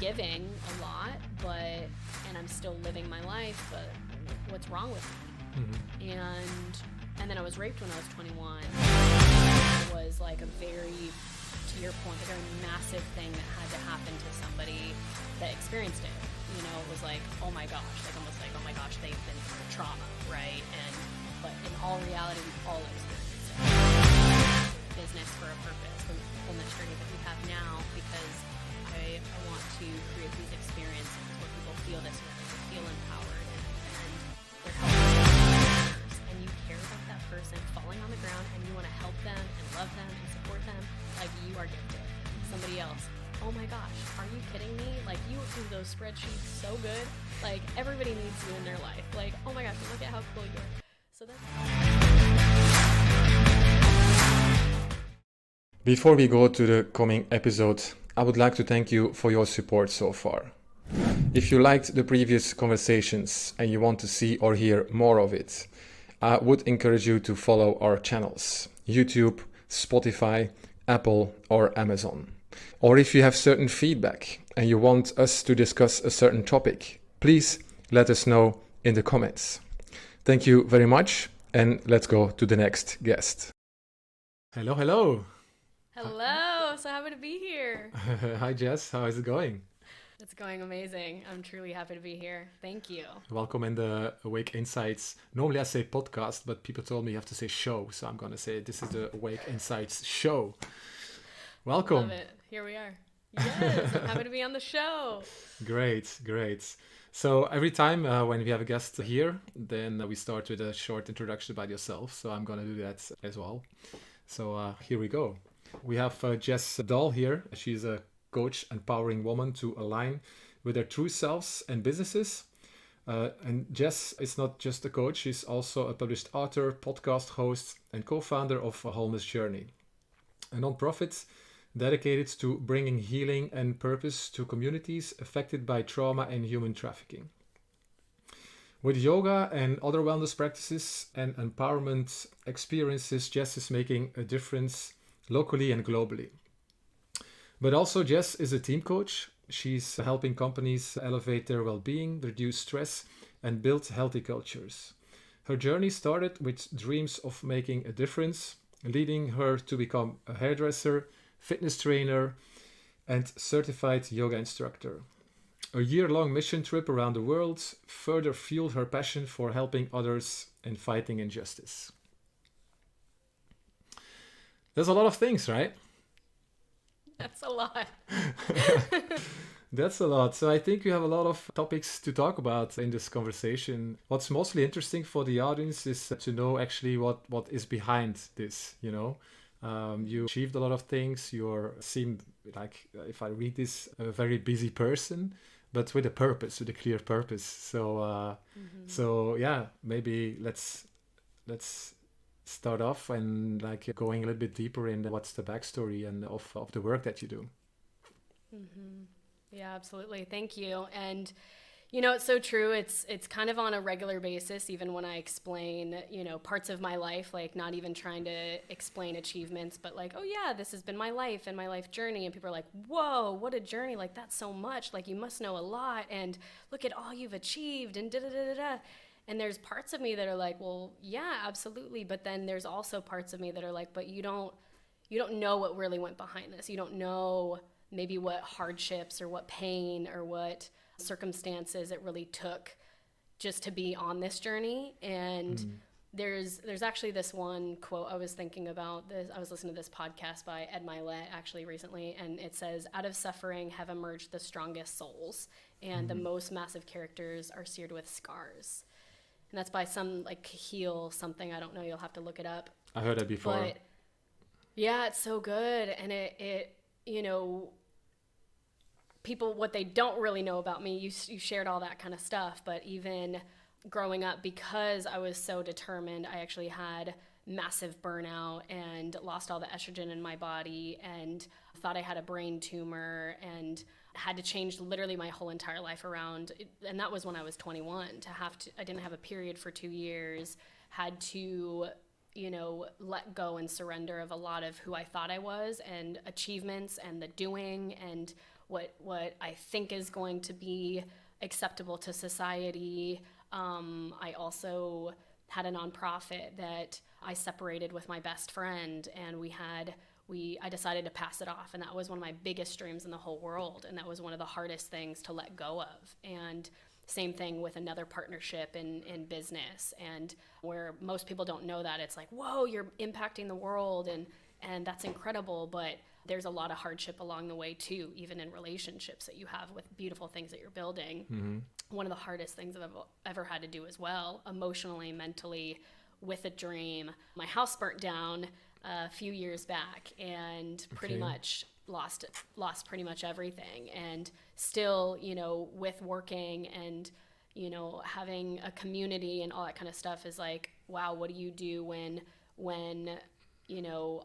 giving a lot, and I'm still living my life, but what's wrong with me? And then I was raped when I was 21. It was like a very, to your point, a very massive thing that had to happen to somebody that experienced it. You know, it was like, oh my gosh, like almost like, oh my gosh, they've been through trauma, right? But in all reality, we've all experienced it. Business for a purpose, the wholeness journey that we have now, because I want to create these experiences where people feel this way, they feel empowered, and they're helping others, and you care about that person falling on the ground, and you want to help them and love them and support them, like you are gifted. Somebody else, oh my gosh, are you kidding me? Like, you do those spreadsheets so good. Like, everybody needs you in their life. Like, oh my gosh, look at how cool you are. So that's... Before we go to the coming episode, I would like to thank you for your support so far. If you liked the previous conversations and you want to see or hear more of it, I would encourage you to follow our channels: YouTube, Spotify, Apple, or Amazon. Or if you have certain feedback and you want us to discuss a certain topic, please let us know in the comments. Thank you very much, and let's go to the next guest. Hello, hello. Hello, so happy to be here. Hi Jess, how is it going? It's going amazing. I'm truly happy to be here. Thank you. Welcome in the Awake Insights. Normally I say podcast, but people told me you have to say show, so I'm going to say this is the Awake Insights show. Welcome. Love it. Here we are. Yes, I'm happy to be on the show. Great. So every time when we have a guest here, then we start with a short introduction about yourself. So I'm going to do that as well. So here we go. We have Jess Dahl here. She's a coach empowering women to align with their true selves and businesses. And Jess is not just a coach, she's also a published author, podcast host, and co-founder of A Harmonious Journey, a non-profit dedicated to bringing healing and purpose to communities affected by trauma and human trafficking. With yoga and other wellness practices and empowerment experiences, Jess is making a difference locally and globally. But also Jess is a team coach. She's helping companies elevate their well-being, reduce stress, and build healthy cultures. Her journey started with dreams of making a difference, leading her to become a hairdresser, fitness trainer, and certified yoga instructor. A year-long mission trip around the world further fueled her passion for helping others and fighting injustice. There's a lot of things, right? That's a lot. That's a lot. So I think we have a lot of topics to talk about in this conversation. What's mostly interesting for the audience is to know actually what is behind this, you know. You achieved a lot of things. You seem like, if I read this, a very busy person, but with a purpose, with a clear purpose. So, so yeah, maybe let's start off and like going a little bit deeper in what's the backstory and of the work that you do. Yeah, absolutely. Thank you. And you know, it's so true. It's kind of on a regular basis, even when I explain, you know, parts of my life, like not even trying to explain achievements, but like, oh yeah, this has been my life and my life journey. And people are like, whoa, what a journey. Like, that's so much. Like, you must know a lot. And look at all you've achieved and da-da-da-da-da. And there's parts of me that are like, well, yeah, absolutely. But then there's also parts of me that are like, but you don't know what really went behind this. You don't know maybe what hardships or what pain or what circumstances it really took just to be on this journey. And there's actually this one quote I was thinking about. I was listening to this podcast by Ed Milet actually recently, and it says, out of suffering have emerged the strongest souls, and the most massive characters are seared with scars. And that's by some like Heal something, I don't know, you'll have to look it up. I heard that before. But yeah, it's so good. And it you know, people, what they don't really know about me, you shared all that kind of stuff, but even growing up, because I was so determined, I actually had massive burnout and lost all the estrogen in my body and thought I had a brain tumor and had to change literally my whole entire life around. And that was when I was 21. I didn't have a period for 2 years, had to, you know, let go and surrender of a lot of who I thought I was and achievements and the doing and what I think is going to be acceptable to society. I also had a nonprofit that I separated with my best friend, and I decided to pass it off, and that was one of my biggest dreams in the whole world, and that was one of the hardest things to let go of. And same thing with another partnership in business, and where most people don't know that, it's like, whoa, you're impacting the world, and that's incredible, but there's a lot of hardship along the way too, even in relationships that you have with beautiful things that you're building. Mm-hmm. One of the hardest things I've ever had to do as well, emotionally, mentally, with a dream. My house burnt down a few years back, and pretty much lost pretty much everything. And still, with working and, having a community and all that kind of stuff is like, wow, what do you do when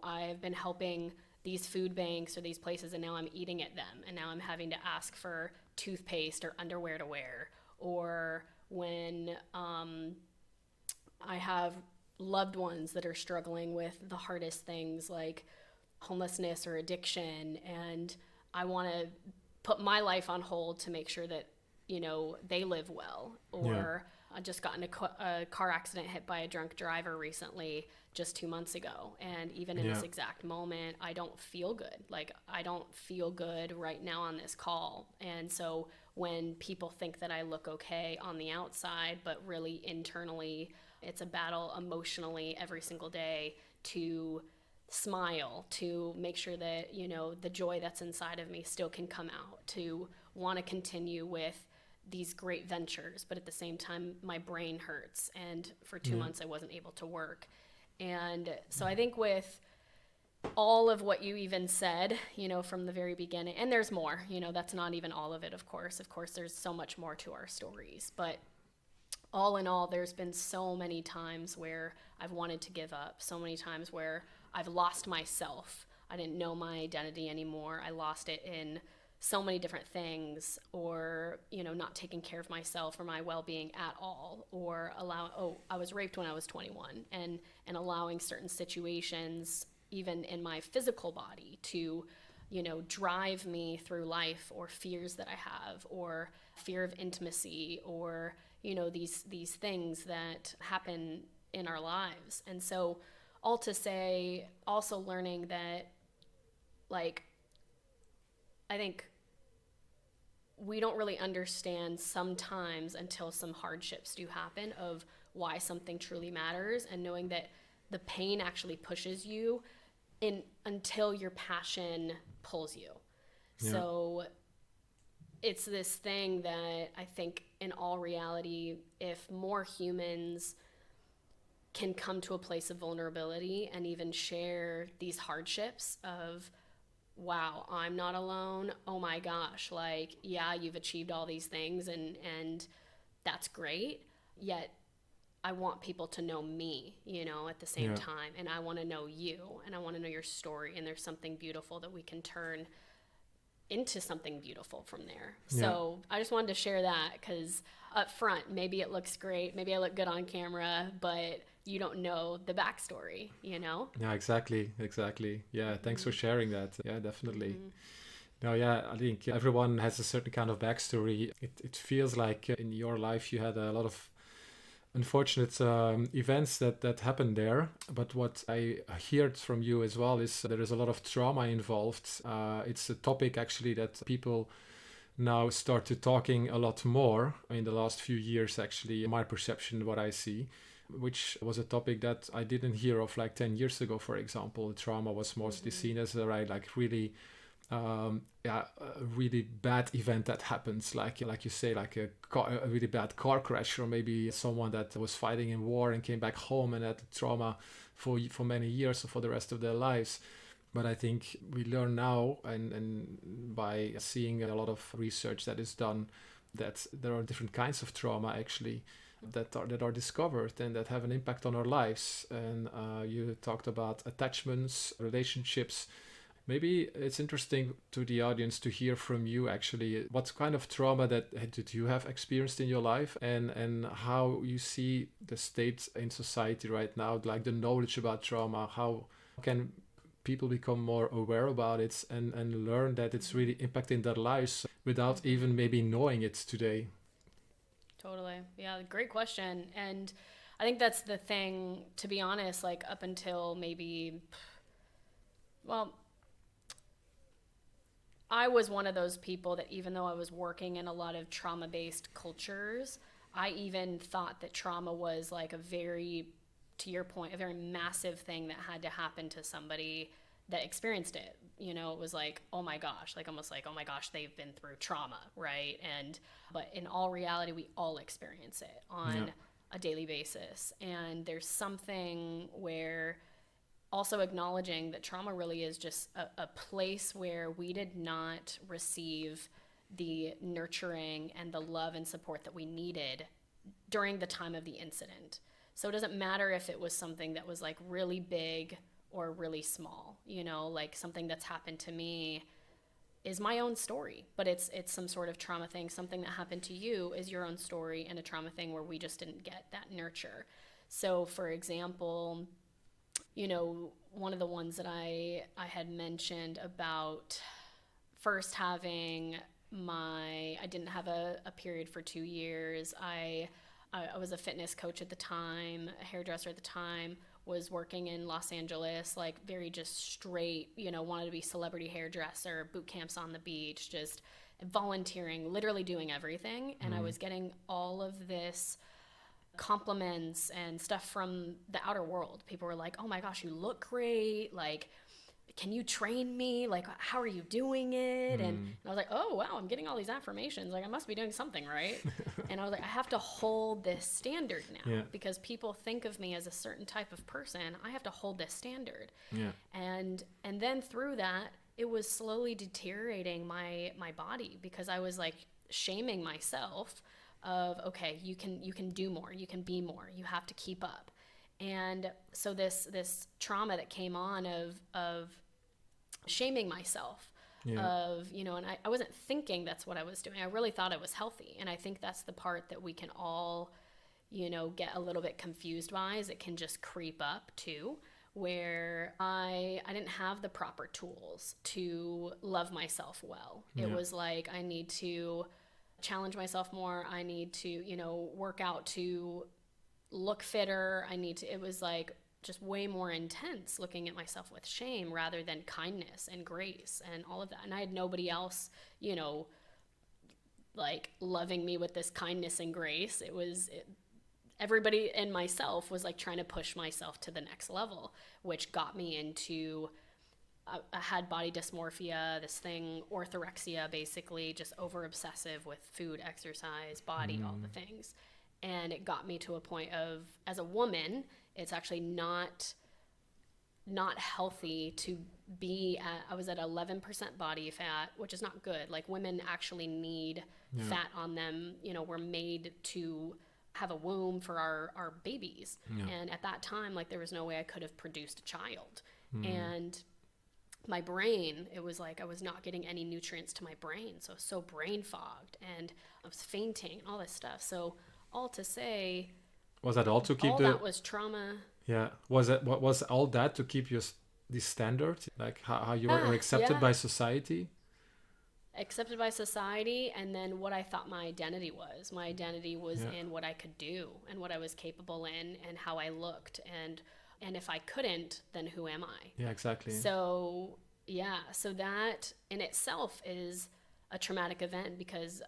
I've been helping these food banks or these places, and now I'm eating at them, and now I'm having to ask for toothpaste or underwear to wear, or when I have loved ones that are struggling with the hardest things like homelessness or addiction, and I want to put my life on hold to make sure that they live well. Or I just got in a car accident, hit by a drunk driver recently, just 2 months ago, and even in this exact moment, I don't feel good. Like, I don't feel good right now on this call. And so when people think that I look okay on the outside, but really internally it's a battle emotionally every single day to smile, to make sure that the joy that's inside of me still can come out, to want to continue with these great ventures, but at the same time my brain hurts, and for 2 months I wasn't able to work. And so I think with all of what you even said, from the very beginning, and there's more, that's not even all of it, of course there's so much more to our stories, but all in all, there's been so many times where I've wanted to give up, so many times where I've lost myself. I didn't know my identity anymore. I lost it in so many different things, or, not taking care of myself or my well-being at all, or I was raped when I was 21, and allowing certain situations, even in my physical body, to, drive me through life, or fears that I have, or fear of intimacy, or, these things that happen in our lives. And so all to say, also learning that, like, I think we don't really understand sometimes until some hardships do happen of why something truly matters, and knowing that the pain actually pushes you in until your passion pulls you. Yeah. So it's this thing that I think in all reality, if more humans can come to a place of vulnerability and even share these hardships of, wow, I'm not alone. Oh my gosh, like, yeah, you've achieved all these things, and that's great. Yet I want people to know me, at the same time. And I want to know you, and I want to know your story. And there's something beautiful that we can turn into something beautiful from there. So I just wanted to share that, because up front, maybe it looks great. Maybe I look good on camera, but you don't know the backstory, Yeah, exactly. Yeah, thanks for sharing that. Yeah, definitely. No, yeah, I think everyone has a certain kind of backstory. It feels like in your life you had a lot of unfortunate events that happened there. But what I heard from you as well is there is a lot of trauma involved. It's a topic actually that people now started talking a lot more in the last few years, actually, my perception, what I see, which was a topic that I didn't hear of like 10 years ago, for example. Trauma was mostly seen as a really a really bad event that happens, like you say, like a really bad car crash, or maybe someone that was fighting in war and came back home and had trauma for many years or for the rest of their lives. But I think we learn now, and by seeing a lot of research that is done, that there are different kinds of trauma actually that are discovered and that have an impact on our lives. And you talked about attachments, relationships. Maybe it's interesting to the audience to hear from you actually what kind of trauma that did you have experienced in your life, and how you see the state in society right now, like the knowledge about trauma. How can people become more aware about it and learn that it's really impacting their lives without even maybe knowing it today? Totally. Yeah, great question. And I think that's the thing, to be honest, like up until maybe, well, I was one of those people that even though I was working in a lot of trauma based cultures, I even thought that trauma was like a very, to your point, a very massive thing that had to happen to somebody that experienced it. You know, it was like, oh my gosh, like almost like, oh my gosh, they've been through trauma, right? But in all reality, we all experience it on a daily basis. And there's something where also acknowledging that trauma really is just a place where we did not receive the nurturing and the love and support that we needed during the time of the incident. So it doesn't matter if it was something that was like really big or really small, you know, like something that's happened to me is my own story, but it's some sort of trauma thing. Something that happened to you is your own story and a trauma thing where we just didn't get that nurture. So for example, you know, one of the ones that I had mentioned about first having I didn't have a period for 2 years. I was a fitness coach at the time, a hairdresser at the time, was working in Los Angeles, like very just straight, you know, wanted to be celebrity hairdresser, boot camps on the beach, just volunteering, literally doing everything. And I was getting all of this compliments and stuff from the outer world. People were like, oh my gosh, you look great. Like, can you train me? Like, how are you doing it? And I was like, oh, wow, I'm getting all these affirmations. Like, I must be doing something right. And I was like, I have to hold this standard now because people think of me as a certain type of person. I have to hold this standard. Yeah. And then through that, it was slowly deteriorating my body because I was like shaming myself of, okay, you can do more, you can be more, you have to keep up. And so this trauma that came on of shaming myself, of, you know, and I wasn't thinking that's what I was doing. I really thought I was healthy. And I think that's the part that we can all, you know, get a little bit confused by, is it can just creep up too, where I didn't have the proper tools to love myself well. It was like, I need to challenge myself more. I need to, you know, work out to look fitter. It was like just way more intense looking at myself with shame rather than kindness and grace and all of that. And I had nobody else, you know, like loving me with this kindness and grace. Everybody and myself was like trying to push myself to the next level, which got me into I had body dysmorphia, this thing, orthorexia, basically, just over obsessive with food, exercise, body, all the things. And it got me to a point of, as a woman, it's actually not healthy to be I was at 11% body fat, which is not good. Like, women actually need fat on them. You know, we're made to have a womb for our babies. And at that time, like, there was no way I could have produced a child. And my brain, it was like I was not getting any nutrients to my brain. So I was so brain fogged and I was fainting and all this stuff. So all to say, was that all to keep that was trauma. Yeah. What was all that to keep this standard? Like how you were accepted by society? Accepted by society, and then what I thought my identity was. My identity was in what I could do and what I was capable in and how I looked, and if I couldn't, then who am I? Yeah, exactly. So that in itself is a traumatic event, because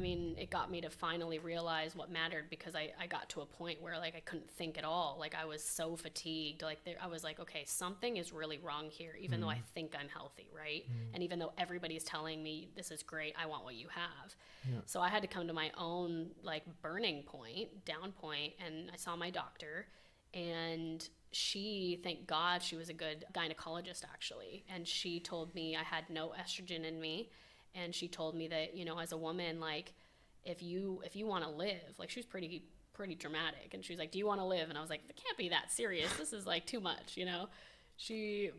it got me to finally realize what mattered, because I got to a point where, like, I couldn't think at all. Like, I was so fatigued. Like, I was like, okay, something is really wrong here, even though I think I'm healthy, right? And even though everybody's telling me this is great, I want what you have. So I had to come to my own, like, burning point, down point, and I saw my doctor. And she, thank God, she was a good gynecologist, actually. And she told me I had no estrogen in me. And she told me that, you know, as a woman, like, if you want to live, like, she was pretty dramatic. And she was like, do you want to live? And I was like, it can't be that serious. This is like too much, you know?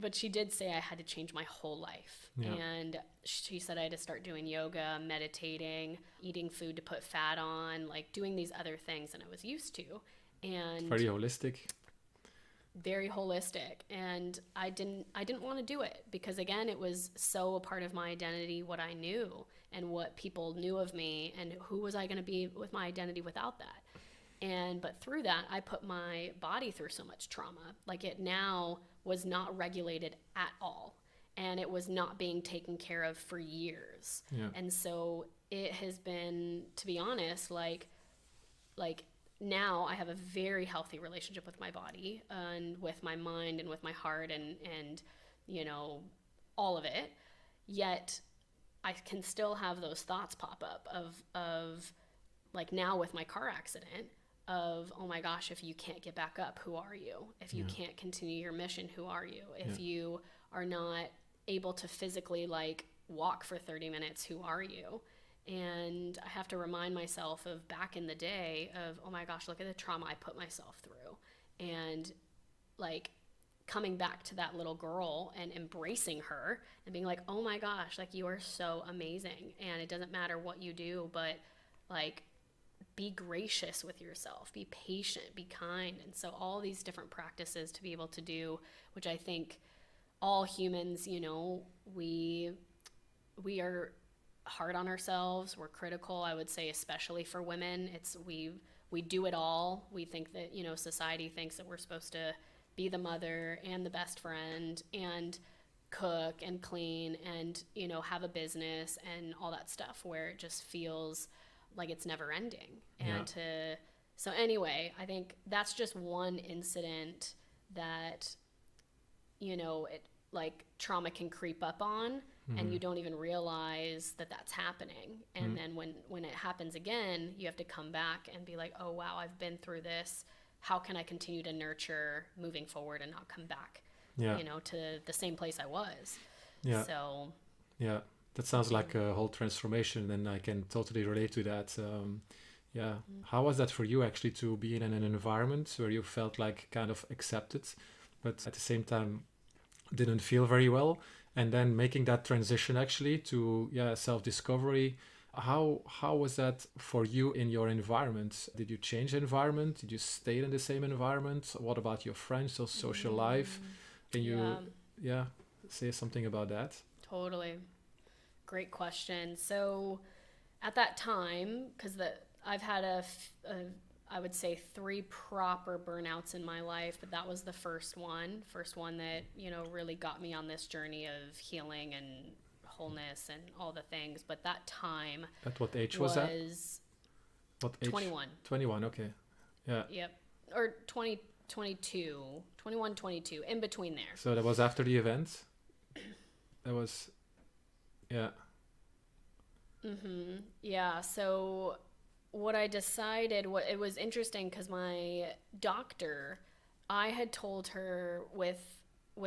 But she did say I had to change my whole life. And she said I had to start doing yoga, meditating, eating food to put fat on, like doing these other things that I was used to. And very holistic. very holistic, and I didn't want to do it because, again, it was so a part of my identity, what I knew and what people knew of me, and who was I going to be with my identity without that. And but through that, I put my body through so much trauma. Like, it now was not regulated at all, and it was not being taken care of for years. Yeah. And so it has been, to be honest, like now I have a very healthy relationship with my body and with my mind and with my heart, and you know, all of it. Yet I can still have those thoughts pop up of like, now with my car accident, of, oh my gosh, if you can't get back up, who are you? If you can't continue your mission, who are you? If you are not able to physically like walk for 30 minutes, who are you? And I have to remind myself of back in the day of, oh my gosh, look at the trauma I put myself through. And like, coming back to that little girl and embracing her and being like, oh my gosh, like, you are so amazing. And it doesn't matter what you do, but like, be gracious with yourself, be patient, be kind. And so all these different practices to be able to do, which I think all humans, you know, we are hard on ourselves. We're critical, I would say, especially for women. We do it all. We think that, you know, society thinks that we're supposed to be the mother and the best friend and cook and clean and, you know, have a business and all that stuff, where it just feels like it's never ending. And so anyway, I think that's just one incident that, you know, it, like, trauma can creep up on, and you don't even realize that that's happening. And then when it happens again, you have to come back and be like, oh wow, I've been through this. How can I continue to nurture moving forward and not come back, you know, to the same place I was? So that sounds like a whole transformation, and I can totally relate to that. How was that for you, actually, to be in an environment where you felt like kind of accepted, but at the same time didn't feel very well, and then making that transition actually to self-discovery? How was that for you in your environment? Did you change environment? Did you stay in the same environment? What about your friends or social life? Can you say something about that? Totally. Great question. So at that time, because I've had I would say 3 proper burnouts in my life, but that was the first one that, you know, really got me on this journey of healing and wholeness and all the things. But that time, at what age was that? What age? 21. 21, okay. Yeah. Yep. Or 20, 22, 21, 22, in between there. So that was after the event? That was, Yeah, so what I decided, it was interesting because my doctor, I had told her with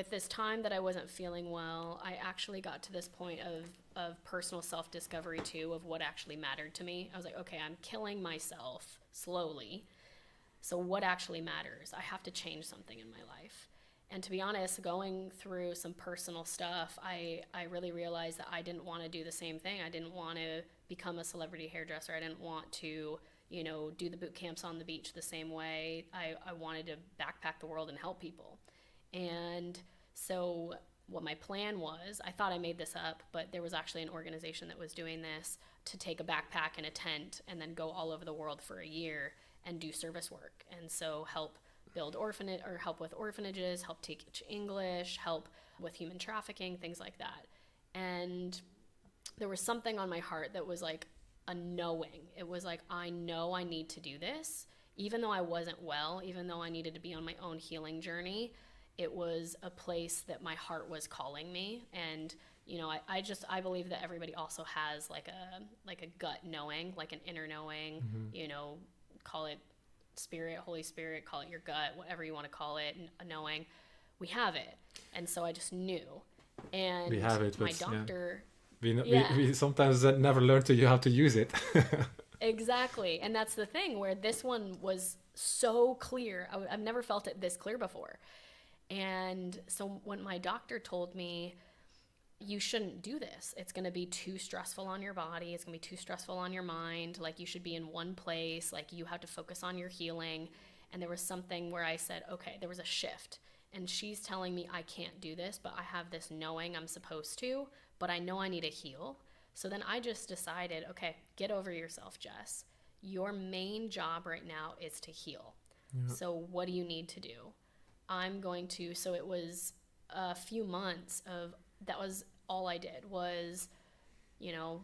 this time that I wasn't feeling well, I actually got to this point of personal self-discovery too, of what actually mattered to me. I was like, okay, I'm killing myself slowly. So what actually matters? I have to change something in my life. And to be honest, going through some personal stuff, I really realized that I didn't want to do the same thing. I didn't want to become a celebrity hairdresser. I didn't want to, you know, do the boot camps on the beach the same way. I wanted to backpack the world and help people. And so what my plan was, I thought I made this up, but there was actually an organization that was doing this, to take a backpack and a tent and then go all over the world for a year and do service work. And so help build help with orphanages, help teach English, help with human trafficking, things like that. And there was something on my heart that was like a knowing. It was like, I know I need to do this. Even though I wasn't well, even though I needed to be on my own healing journey, it was a place that my heart was calling me. And, you know, I believe that everybody also has like a gut knowing, like an inner knowing, you know, call it spirit, Holy Spirit, call it your gut, whatever you want to call it, a knowing. We have it. And so I just knew. And we have it, my doctor... We sometimes never learn how to use it. Exactly. And that's the thing, where this one was so clear. I've never felt it this clear before. And so when my doctor told me, you shouldn't do this, it's going to be too stressful on your body, it's going to be too stressful on your mind, like, you should be in one place, like, you have to focus on your healing. And there was something where I said, okay, there was a shift. And she's telling me I can't do this, but I have this knowing I'm supposed to, but I know I need to heal. So then I just decided, okay, get over yourself, Jess. Your main job right now is to heal. Yeah. So what do you need to do? I'm going to, so it was a few months of, that was all I did was, you know,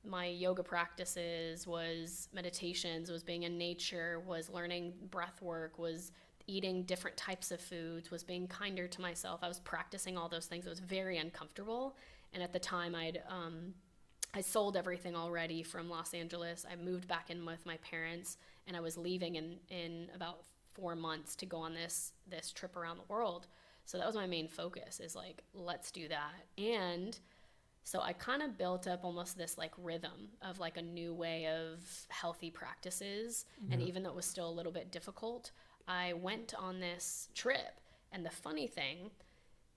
my yoga practices, was meditations, was being in nature, was learning breath work, was eating different types of foods, was being kinder to myself. I was practicing all those things. It was very uncomfortable. And at the time I sold everything already from Los Angeles. I moved back in with my parents, and I was leaving in about 4 months to go on this trip around the world. So that was my main focus, is like, let's do that. And so I kind of built up almost this like rhythm of like a new way of healthy practices. Yeah. And even though it was still a little bit difficult, I went on this trip. And the funny thing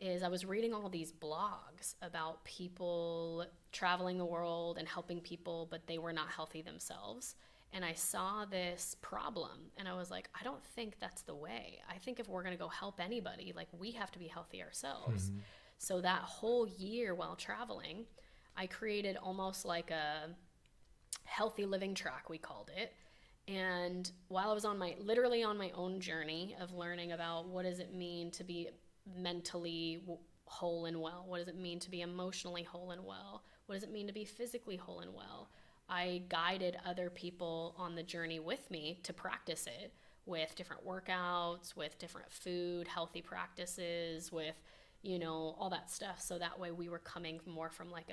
is I was reading all these blogs about people traveling the world and helping people, but they were not healthy themselves. And I saw this problem, and I was like, I don't think that's the way. I think if we're going to go help anybody, like, we have to be healthy ourselves. Mm-hmm. So that whole year while traveling, I created almost like a healthy living track, we called it. And while I was literally on my own journey of learning about what does it mean to be mentally whole and well? What does it mean to be emotionally whole and well? What does it mean to be physically whole and well? I guided other people on the journey with me to practice it with different workouts, with different food, healthy practices, with, you know, all that stuff. So that way we were coming more from like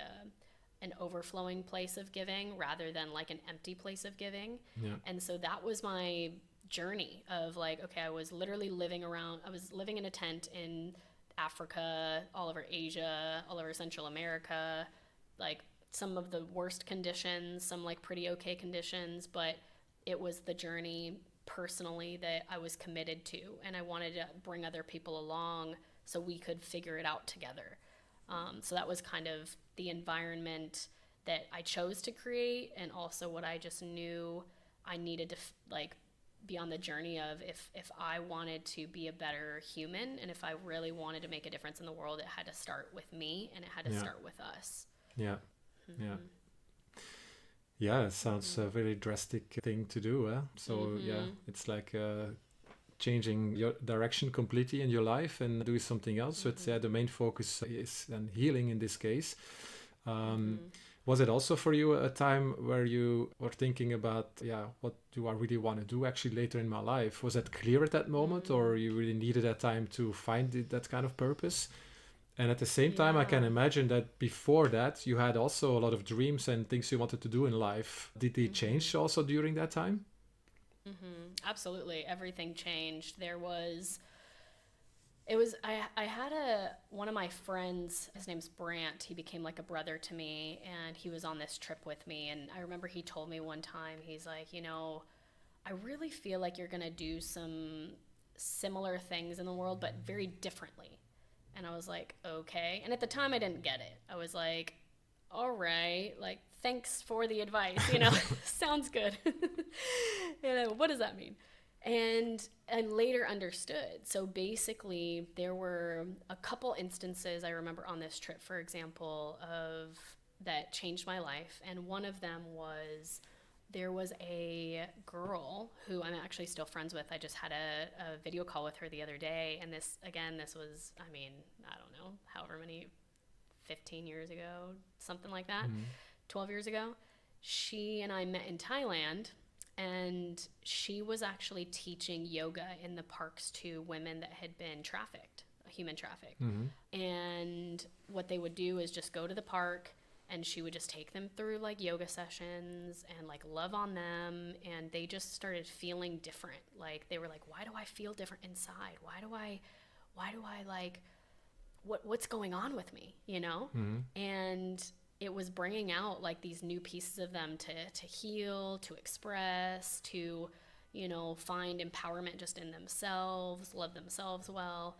an overflowing place of giving rather than like an empty place of giving. Yeah. And so that was my journey of like, okay, I was literally living in a tent in Africa, all over Asia, all over Central America, like some of the worst conditions, some like pretty okay conditions, but it was the journey personally that I was committed to, and I wanted to bring other people along so we could figure it out together. So that was kind of the environment that I chose to create, and also what I just knew I needed to be on the journey of, if I wanted to be a better human, and if I really wanted to make a difference in the world, it had to start with me, and it had to start with us. Yeah. Mm-hmm. Yeah, it sounds a very drastic thing to do. So yeah, it's like changing your direction completely in your life and doing something else. So it's the main focus is then healing in this case. Was it also for you a time where you were thinking about, what do I really want to do actually later in my life? Was that clear at that moment, or you really needed that time to find that kind of purpose? And at the same time, I can imagine that before that, you had also a lot of dreams and things you wanted to do in life. Did they change also during that time? Absolutely. Everything changed. I had one of my friends, his name's Brant. He became like a brother to me, and he was on this trip with me. And I remember he told me one time, he's like, I really feel like you're going to do some similar things in the world, but very differently. And I was like, okay. And at the time I didn't get it. I was like, all right, like, thanks for the advice, sounds good. What does that mean? And I later understood. So basically there were a couple instances I remember on this trip, for example, of that changed my life. And one of them was, there was a girl who I'm actually still friends with. I just had a video call with her the other day. And this was, I don't know, however many, 15 years ago, something like that, 12 years ago. She and I met in Thailand, and she was actually teaching yoga in the parks to women that had been human trafficked. And what they would do is just go to the park, and she would just take them through like yoga sessions and like love on them. And they just started feeling different. Like they were like, why do I feel different inside? Why do I like, what's going on with me, And it was bringing out like these new pieces of them to heal, to express, to, find empowerment just in themselves, love themselves well.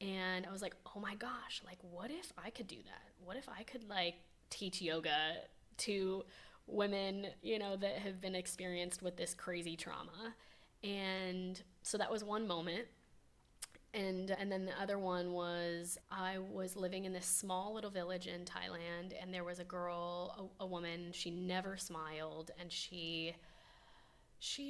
And I was like, oh my gosh, like, what if I could do that? What if I could like teach yoga to women, that have been experienced with this crazy trauma? And so that was one moment. And then the other one was I was living in this small little village in Thailand, and there was a girl, a woman. She never smiled, and she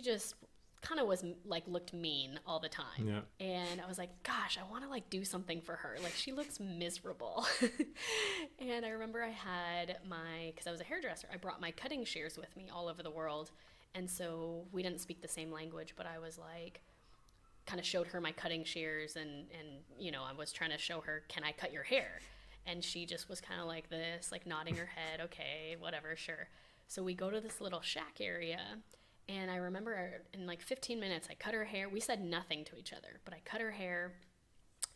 just kind of was like looked mean all the time. Yeah. And I was like, gosh, I want to like do something for her. Like she looks miserable. And I remember I had because I was a hairdresser, I brought my cutting shears with me all over the world. And so we didn't speak the same language, but I was like, kind of showed her my cutting shears, and I was trying to show her, can I cut your hair? And she just was kind of like this, like nodding her head, okay, whatever, sure. So we go to this little shack area, and I remember in like 15 minutes I cut her hair. We said nothing to each other, but I cut her hair.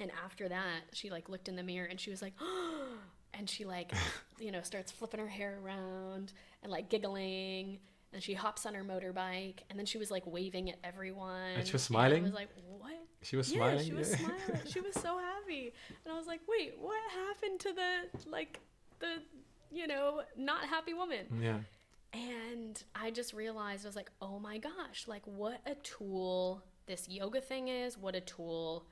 And after that, she like looked in the mirror and she was like, oh, and she like, starts flipping her hair around and like giggling. And she hops on her motorbike, and then she was like waving at everyone. And she was smiling? And I was like, what? She was smiling? Yeah, she was smiling. She was so happy. And I was like, wait, what happened to the not happy woman? Yeah. And I just realized, I was like, oh my gosh, like what a tool this yoga thing is, what a tool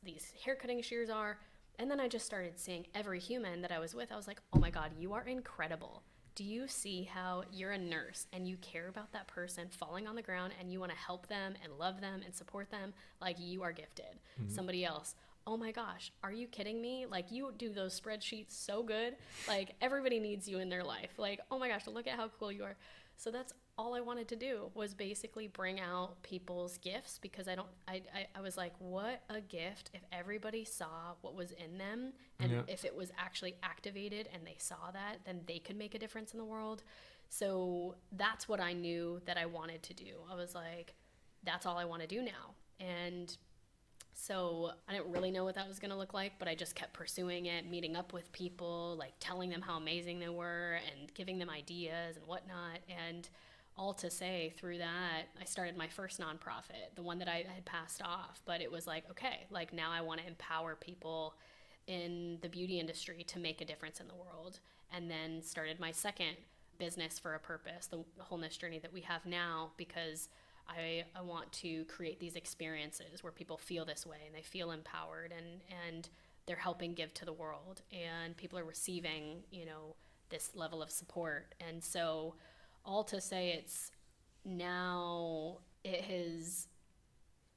these hair cutting shears are. And then I just started seeing every human that I was with. I was like, oh my God, you are incredible. Do you see how you're a nurse and you care about that person falling on the ground and you want to help them and love them and support them? Like you are gifted. Mm-hmm. Somebody else, oh my gosh, are you kidding me? Like you do those spreadsheets so good. Like everybody needs you in their life. Like, oh my gosh, look at how cool you are. So that's all I wanted to do, was basically bring out people's gifts, because I was like, what a gift if everybody saw what was in them, and if it was actually activated and they saw that, then they could make a difference in the world. So that's what I knew that I wanted to do. I was like, that's all I want to do now. And so I didn't really know what that was going to look like, but I just kept pursuing it, meeting up with people, like telling them how amazing they were and giving them ideas and whatnot. And all to say, through that, I started my first nonprofit, the one that I had passed off. But it was like, okay, like now I want to empower people in the beauty industry to make a difference in the world. And then started my second business for a purpose, the wholeness journey that we have now, because I want to create these experiences where people feel this way and they feel empowered, and they're helping give to the world, and people are receiving, this level of support. And so all to say, it's now, it has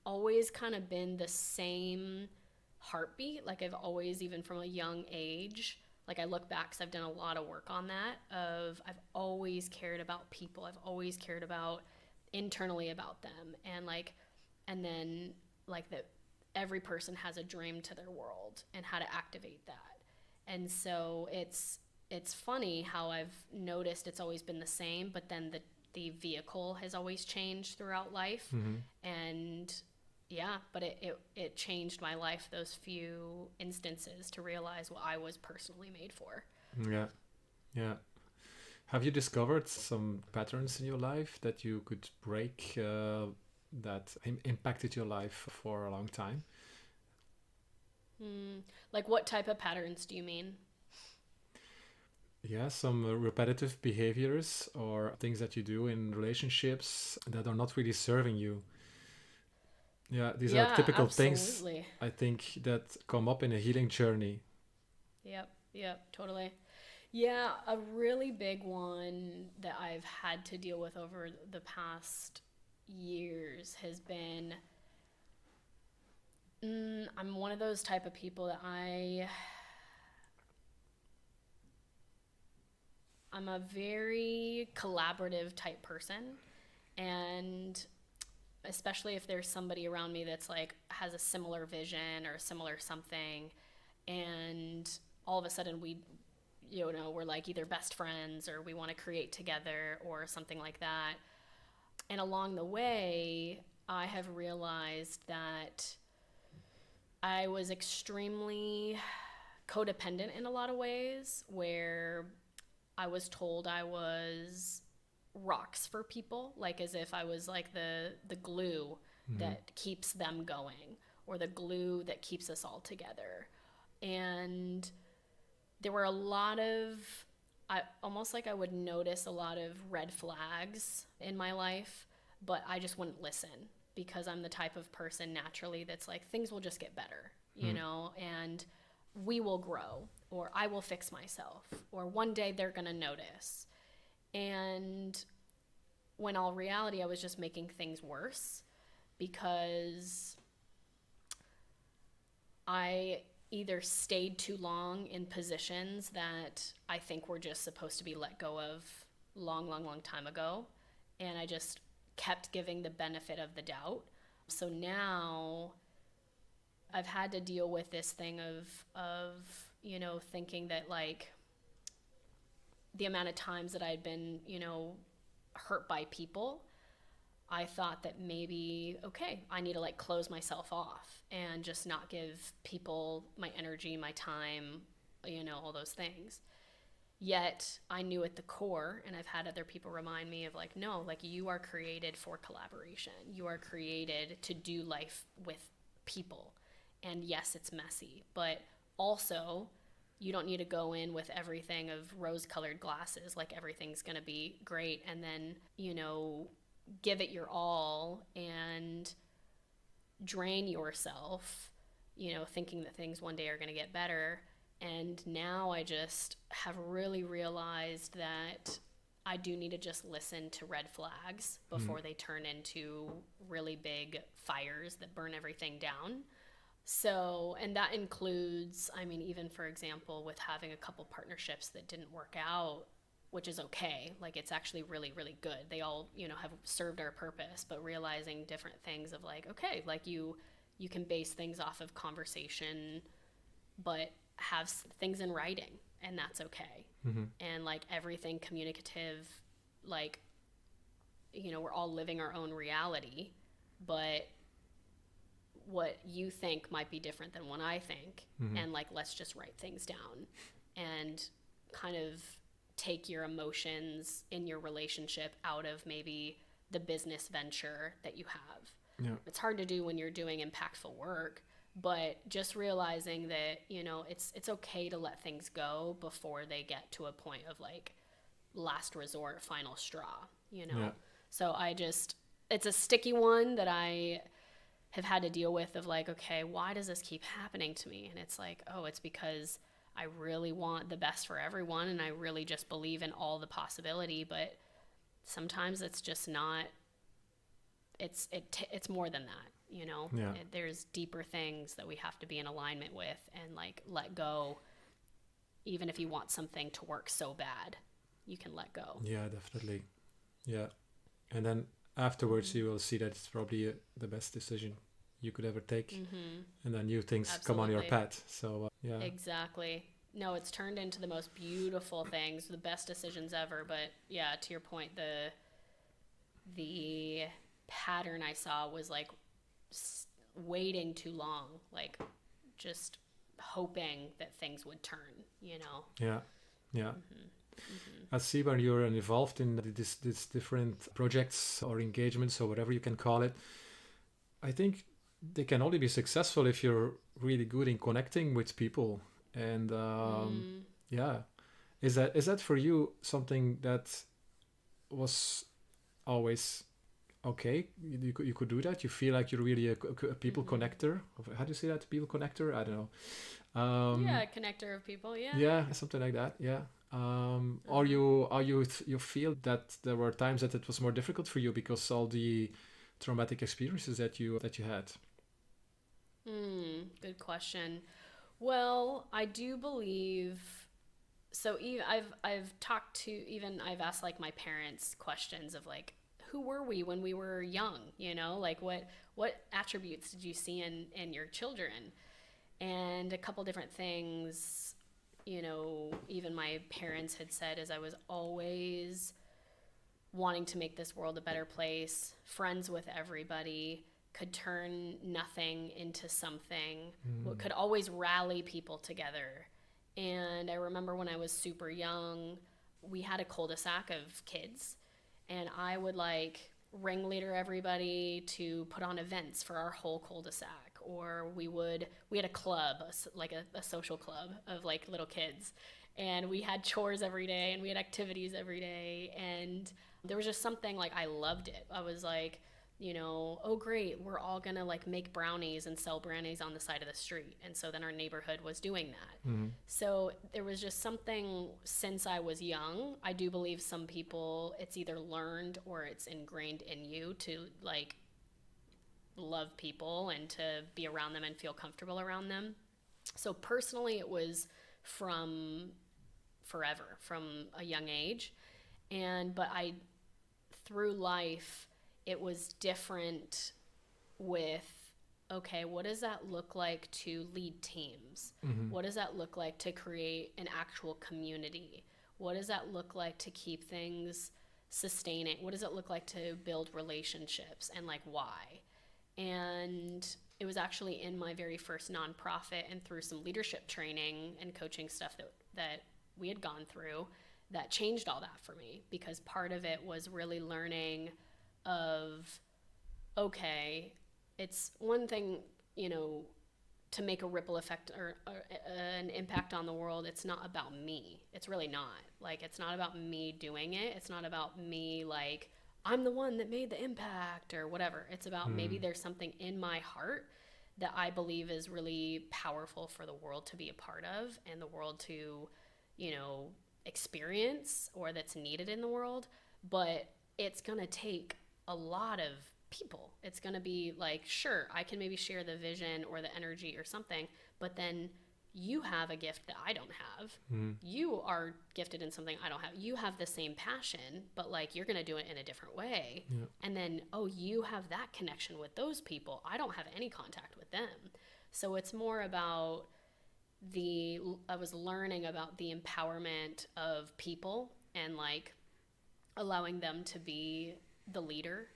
always kind of been the same heartbeat. Like I've always, even from a young age, like I look back, because I've done a lot of work on that, I've always cared about people. I've always cared about internally about them, and then that every person has a dream to their world and how to activate that. And so it's funny how I've noticed it's always been the same, but then the vehicle has always changed throughout life. Mm-hmm. And yeah, but it changed my life, those few instances, to realize what I was personally made for. Yeah. Have you discovered some patterns in your life that you could break, that impacted your life for a long time? Like what type of patterns do you mean? Yeah, some repetitive behaviors or things that you do in relationships that are not really serving you. Yeah, these are typical things, I think, that come up in a healing journey. Yep, totally. Yeah, a really big one that I've had to deal with over the past years has been, I'm one of those type of people that I'm a very collaborative type person, and especially if there's somebody around me that's like has a similar vision or a similar something, and all of a sudden we're like either best friends or we want to create together or something like that. And along the way, I have realized that I was extremely codependent in a lot of ways, where I was told I was rocks for people, like as if I was like the glue that keeps them going, or the glue that keeps us all together. And there were a lot of, almost like I would notice a lot of red flags in my life, but I just wouldn't listen, because I'm the type of person naturally that's like, things will just get better, you know, and we will grow, or I will fix myself, or one day they're going to notice. And when all reality, I was just making things worse because I either stayed too long in positions that I think were just supposed to be let go of long time ago. And I just kept giving the benefit of the doubt. So now I've had to deal with this thing of, you know, thinking that like the amount of times that I'd been, you know, hurt by people, I thought that maybe, okay, I need to like close myself off and just not give people my energy, my time, you know, all those things. Yet I knew at the core, and I've had other people remind me of like, no, like you are created for collaboration. You are created to do life with people. And yes, it's messy, but also you don't need to go in with everything of rose-colored glasses, like everything's going to be great, and then, you know, give it your all and drain yourself, you know, thinking that things one day are going to get better. And now I just have really realized that I do need to just listen to red flags before they turn into really big fires that burn everything down. So, and that includes, I mean, even for example, with having a couple partnerships that didn't work out, which is okay. Like, it's actually really, really good. They all, you know, have served our purpose, but realizing different things of like, okay, like you can base things off of conversation, but have things in writing, and that's okay. And like everything communicative, like, you know, we're all living our own reality, but what you think might be different than what I think. And like, let's just write things down and kind of take your emotions in your relationship out of maybe the business venture that you have. Yeah. It's hard to do when you're doing impactful work, but just realizing that, you know, it's okay to let things go before they get to a point of like last resort, final straw, you know? Yeah. So it's a sticky one that I have had to deal with of like, okay, why does this keep happening to me? And it's like, oh, it's because I really want the best for everyone, and I really just believe in all the possibility, but sometimes it's just not, it's more than that, you know? Yeah. There's deeper things that we have to be in alignment with and like let go. Even if you want something to work so bad, you can let go. Yeah, definitely. Yeah. And then afterwards you will see that it's probably the best decision you could ever take. And then new things come on your path. So yeah. Exactly. No, it's turned into the most beautiful things, the best decisions ever. But yeah, to your point, the pattern I saw was like waiting too long, like just hoping that things would turn, you know? Yeah. I see when you're involved in this different projects or engagements or whatever you can call it. I think they can only be successful if you're really good in connecting with people. And yeah, is that for you something that was always okay? You could do that. You feel like you're really a people connector. How do you say that? People connector? I don't know. Yeah, connector of people. Yeah. Yeah, something like that. Yeah. Or you feel that there were times that it was more difficult for you because all the traumatic experiences that you had. Good question. Well, I do believe so. I've talked to, even I've asked like my parents questions of like, who were we when we were young? You know, like what attributes did you see in your children? And a couple different things, you know, even my parents had said is I was always wanting to make this world a better place, friends with everybody, could turn nothing into something, could always rally people together. And I remember when I was super young, we had a cul-de-sac of kids, and I would like ringleader everybody to put on events for our whole cul-de-sac. Or we had a club, like a social club of like little kids, and we had chores every day and we had activities every day, and there was just something like I loved it. I was like, oh great, we're all gonna like make brownies and sell brownies on the side of the street. And so then our neighborhood was doing that. So there was just something, since I was young, I do believe some people, it's either learned or it's ingrained in you to like love people and to be around them and feel comfortable around them. So personally, it was from forever, from a young age. But through life, it was different with, okay, what does that look like to lead teams? What does that look like to create an actual community? What does that look like to keep things sustaining? What does it look like to build relationships, and like why? And it was actually in my very first nonprofit and through some leadership training and coaching stuff that we had gone through that changed all that for me, because part of it was really learning of, okay, it's one thing, to make a ripple effect or an impact on the world. It's not about me. It's really not. Like, it's not about me doing it. It's not about me, like, I'm the one that made the impact or whatever. It's about maybe there's something in my heart that I believe is really powerful for the world to be a part of, and the world to, experience, or that's needed in the world. But it's going to take a lot of people. It's going to be like, sure, I can maybe share the vision or the energy or something, but then you have a gift that I don't have. You are gifted in something I don't have. You have the same passion, but like you're going to do it in a different way. Yeah. And then, you have that connection with those people. I don't have any contact with them. So it's more about I was learning about the empowerment of people, and like allowing them to be the leader,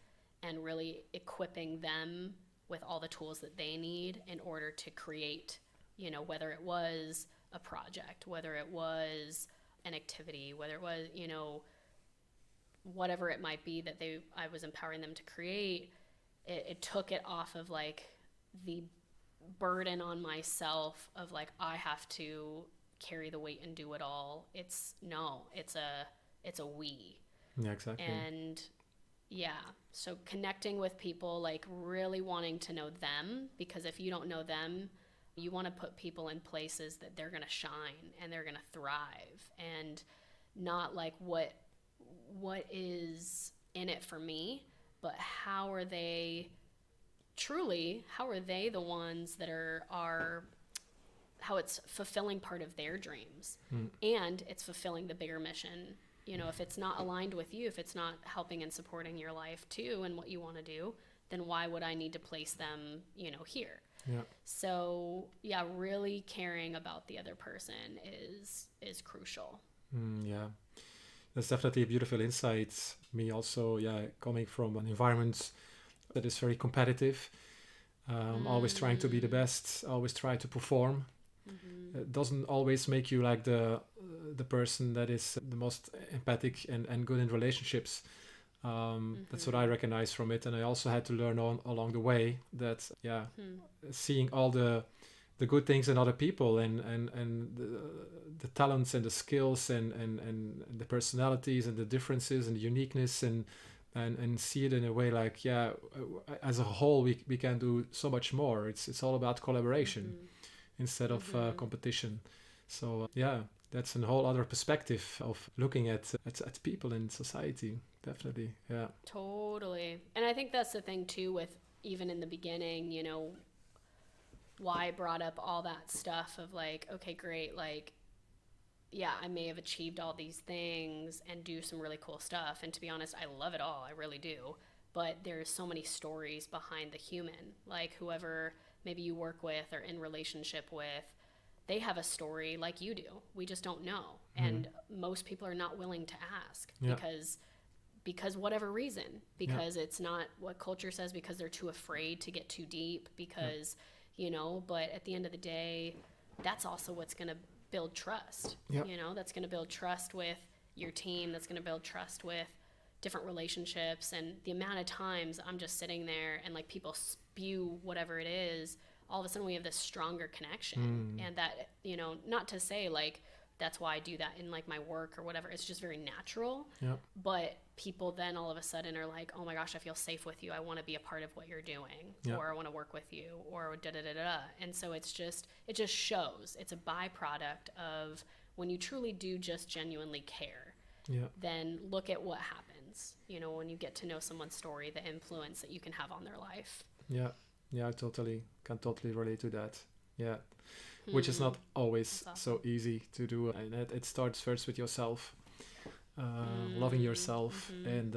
and really equipping them with all the tools that they need in order to create, whether it was a project, whether it was an activity, whether it was, whatever it might be that I was empowering them to create. It took it off of like the burden on myself of like, I have to carry the weight and do it all. It's a we. Yeah, exactly. And yeah, so connecting with people, like really wanting to know them, because if you don't know them, you want to put people in places that they're going to shine and they're going to thrive, and not like what is in it for me, but how are they the ones that are how it's fulfilling part of their dreams, and it's fulfilling the bigger mission. If it's not aligned with you, if it's not helping and supporting your life too and what you want to do, then why would I need to place them, here? Yeah. So yeah, really caring about the other person is crucial. Yeah, that's definitely a beautiful insight. Me also, coming from an environment that is very competitive, always trying to be the best, always try to perform. It doesn't always make you like the person that is the most empathic and good in relationships. That's what I recognize from it, and I also had to learn along the way that seeing all the good things in other people, and the talents and the skills and the personalities and the differences and the uniqueness, and see it in a way like, as a whole we can do so much more. It's all about collaboration instead of competition. So that's a whole other perspective of looking at people in society. Definitely. Yeah, totally. And I think that's the thing too, with even in the beginning, why I brought up all that stuff of like, okay, great, like, I may have achieved all these things and do some really cool stuff, and to be honest, I love it all, I really do, but there's so many stories behind the human. Like, whoever maybe you work with or in relationship with, they have a story like you do. We just don't know. And most people are not willing to ask because whatever reason, because it's not what culture says, because they're too afraid to get too deep, because but at the end of the day, that's also what's going to build trust. That's going to build trust with your team, that's going to build trust with different relationships. And the amount of times I'm just sitting there and like people spew whatever it is, all of a sudden we have this stronger connection. And that, not to say like that's why I do that in like my work or whatever. It's just very natural. Yeah. But people then all of a sudden are like, oh my gosh, I feel safe with you. I want to be a part of what you're doing, Yeah. or I want to work with you, or da da da da. And so it just shows. It's a byproduct of when you truly do just genuinely care. Yeah. Then look at what happens. You know, when you get to know someone's story, the influence that you can have on their life. Yeah. Yeah, I can totally relate to that. Yeah. Which is not always awesome. so easy to do. And it starts first with yourself, loving yourself, and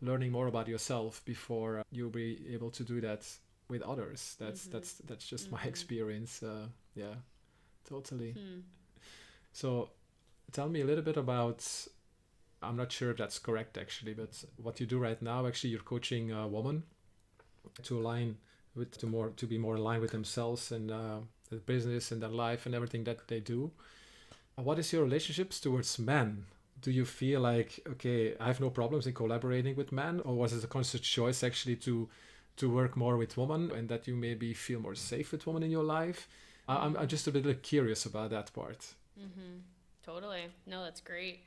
learning more about yourself before you'll be able to do that with others. That's just my experience. Yeah, totally. So tell me a little bit about, I'm not sure if that's correct actually, but what you do right now. Actually, you're coaching a woman to align with to be more aligned with themselves and the business and their life and everything that they do. What is your relationships towards men? Do you feel like, okay, I have no problems in collaborating with men, or was it a conscious choice actually to work more with women, and that you maybe feel more safe with women in your life? I'm just a bit curious about that part. Totally. No, that's great.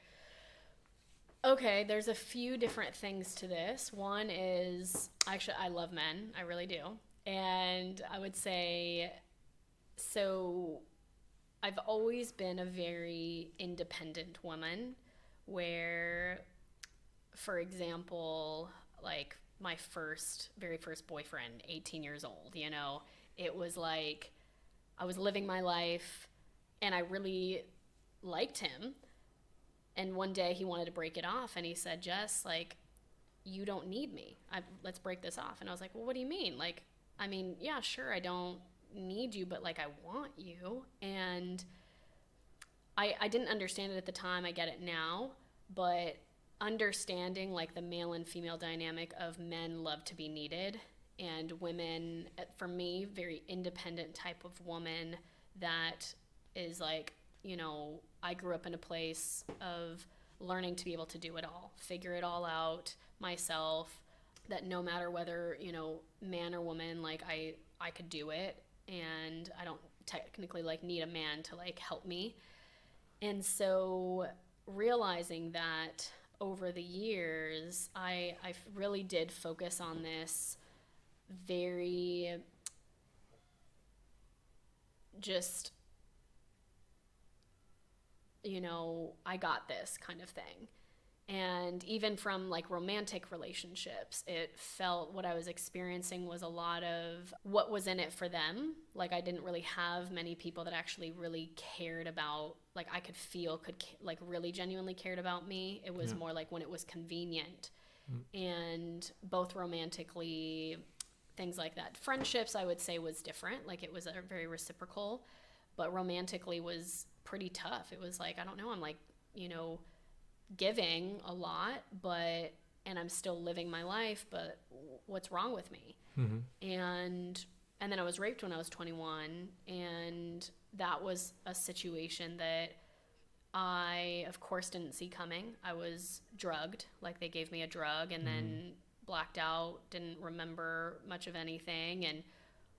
Okay, there's a few different things to this. One is, actually, I love men. I really do. And I would say, so I've always been a very independent woman where, for example, like my very first boyfriend, 18 years old, you know, it was like I was living my life and I really liked him. And one day he wanted to break it off and he said, Jess, like, you don't need me. Let's break this off. And I was like, well, what do you mean? Like, I mean, yeah, sure, I don't need you, but like, I want you. And I didn't understand it at the time. I get it now. But understanding like the male and female dynamic of men love to be needed, and women, for me, very independent type of woman that is like, you know, I grew up in a place of learning to be able to do it all, figure it all out myself, that no matter whether, you know, man or woman, like I could do it, and I don't technically like need a man to like help me. And so realizing that over the years, I really did focus on this very just, you know, I got this kind of thing. And even from like romantic relationships, it felt what I was experiencing was a lot of what was in it for them. Like I didn't really have many people that actually really cared about, like I could feel could like really genuinely cared about me. It was more like when it was convenient. And both romantically, things like that. Friendships, I would say, was different. Like it was a very reciprocal, but romantically was pretty tough. It was like, I don't know, I'm like, you know, giving a lot, and I'm still living my life, but what's wrong with me? And then I was raped when I was 21, and that was a situation that I, of course, didn't see coming. I was drugged, like they gave me a drug, and then blacked out, didn't remember much of anything, and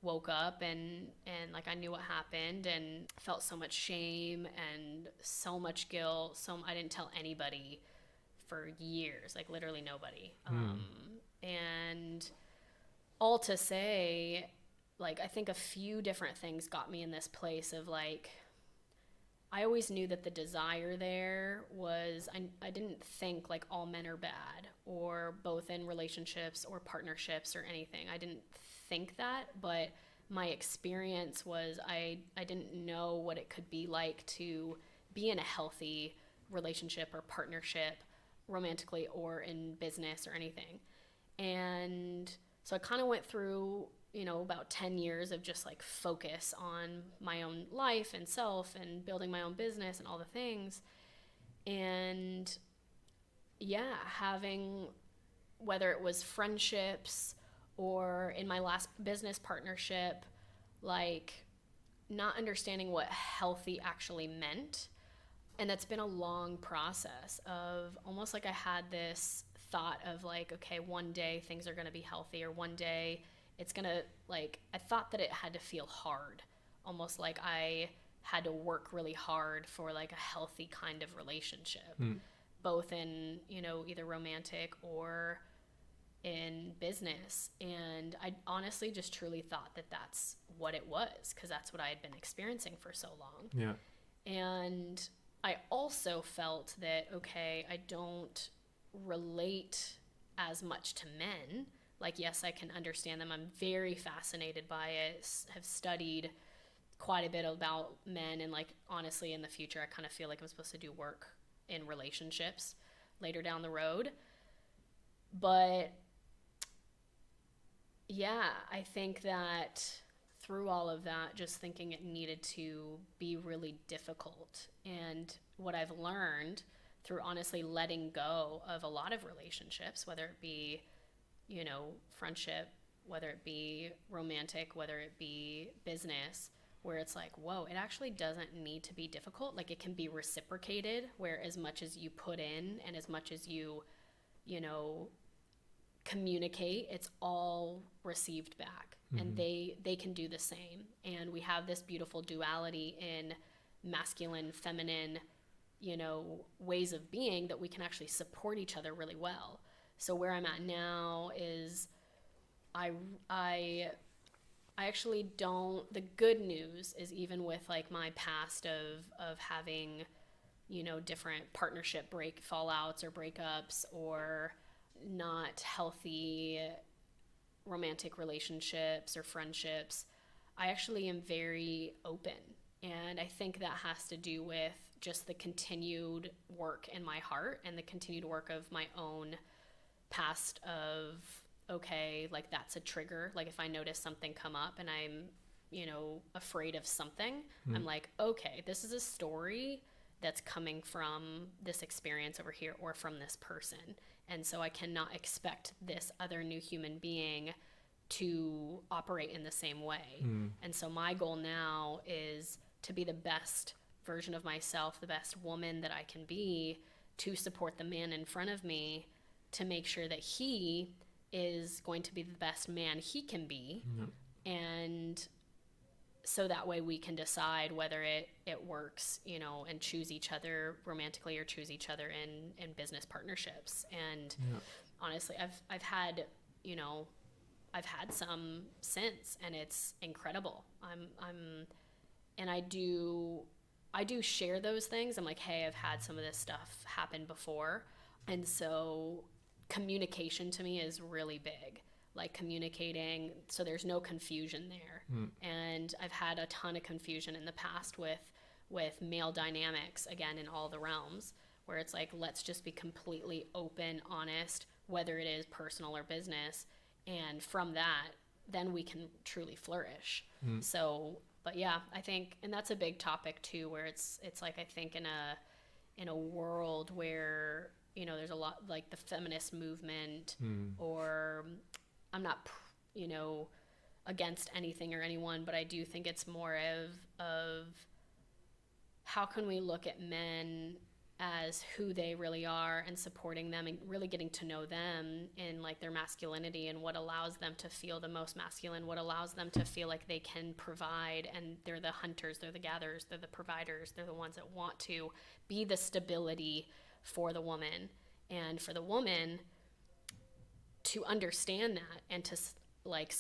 woke up and like I knew what happened and felt so much shame and so much guilt. So I didn't tell anybody for years, like literally nobody. And all to say, like I think a few different things got me in this place of like, I always knew that the desire there was, I didn't think like all men are bad, or both in relationships or partnerships or anything. I didn't think that, but my experience was I didn't know what it could be like to be in a healthy relationship or partnership, romantically or in business or anything. And so I kind of went through, you know, about 10 years of just like focus on my own life and self and building my own business and all the things. And yeah, having, whether it was friendships or in my last business partnership, like not understanding what healthy actually meant. And that's been a long process of almost like I had this thought of like, okay, one day things are going to be healthy, or one day it's going to, like, I thought that it had to feel hard, almost like I had to work really hard for like a healthy kind of relationship, both in, you know, either romantic or in business. And I honestly just truly thought that that's what it was, because that's what I had been experiencing for so long. Yeah. And I also felt that, okay, I don't relate as much to men. Like, yes, I can understand them. I'm very fascinated by it, have studied quite a bit about men. And, like, honestly, in the future, I kind of feel like I'm supposed to do work in relationships later down the road. But yeah, I think that through all of that, just thinking it needed to be really difficult. And what I've learned through honestly letting go of a lot of relationships, whether it be, you know, friendship, whether it be romantic, whether it be business, where it's like, whoa, it actually doesn't need to be difficult. Like, it can be reciprocated, where as much as you put in and as much as you know, communicate, it's all received back. And they can do the same. And we have this beautiful duality in masculine, feminine, you know, ways of being, that we can actually support each other really well. So where I'm at now is I actually don't. The good news is, even with like my past of having, you know, different partnership fallouts or breakups, or not healthy romantic relationships or friendships, I actually am very open. And I think that has to do with just the continued work in my heart and the continued work of my own past of, okay, like, that's a trigger. Like, if I notice something come up and I'm, you know, afraid of something, I'm like, okay, this is a story that's coming from this experience over here, or from this person. And so I cannot expect this other new human being to operate in the same way. And so my goal now is to be the best version of myself, the best woman that I can be, to support the man in front of me, to make sure that he is going to be the best man he can be. And so that way we can decide whether it works, you know, and choose each other romantically, or choose each other in business partnerships. And honestly, I've had, you know, I've had some since, and it's incredible. And I do share those things. I'm like, hey, I've had some of this stuff happen before. And so communication to me is really big. Like, communicating so there's no confusion there. And I've had a ton of confusion in the past with male dynamics, again, in all the realms, where it's like, let's just be completely open, honest, whether it is personal or business. And from that, then we can truly flourish. So, but yeah, I think, and that's a big topic too, where it's like, I think in a world where, you know, there's a lot, like the feminist movement, or I'm not, you know, against anything or anyone, but I do think it's more of how can we look at men as who they really are, and supporting them, and really getting to know them in like their masculinity, and what allows them to feel the most masculine, what allows them to feel like they can provide, and they're the hunters, they're the gatherers, they're the providers, they're the ones that want to be the stability for the woman, and for the woman to understand that, and to like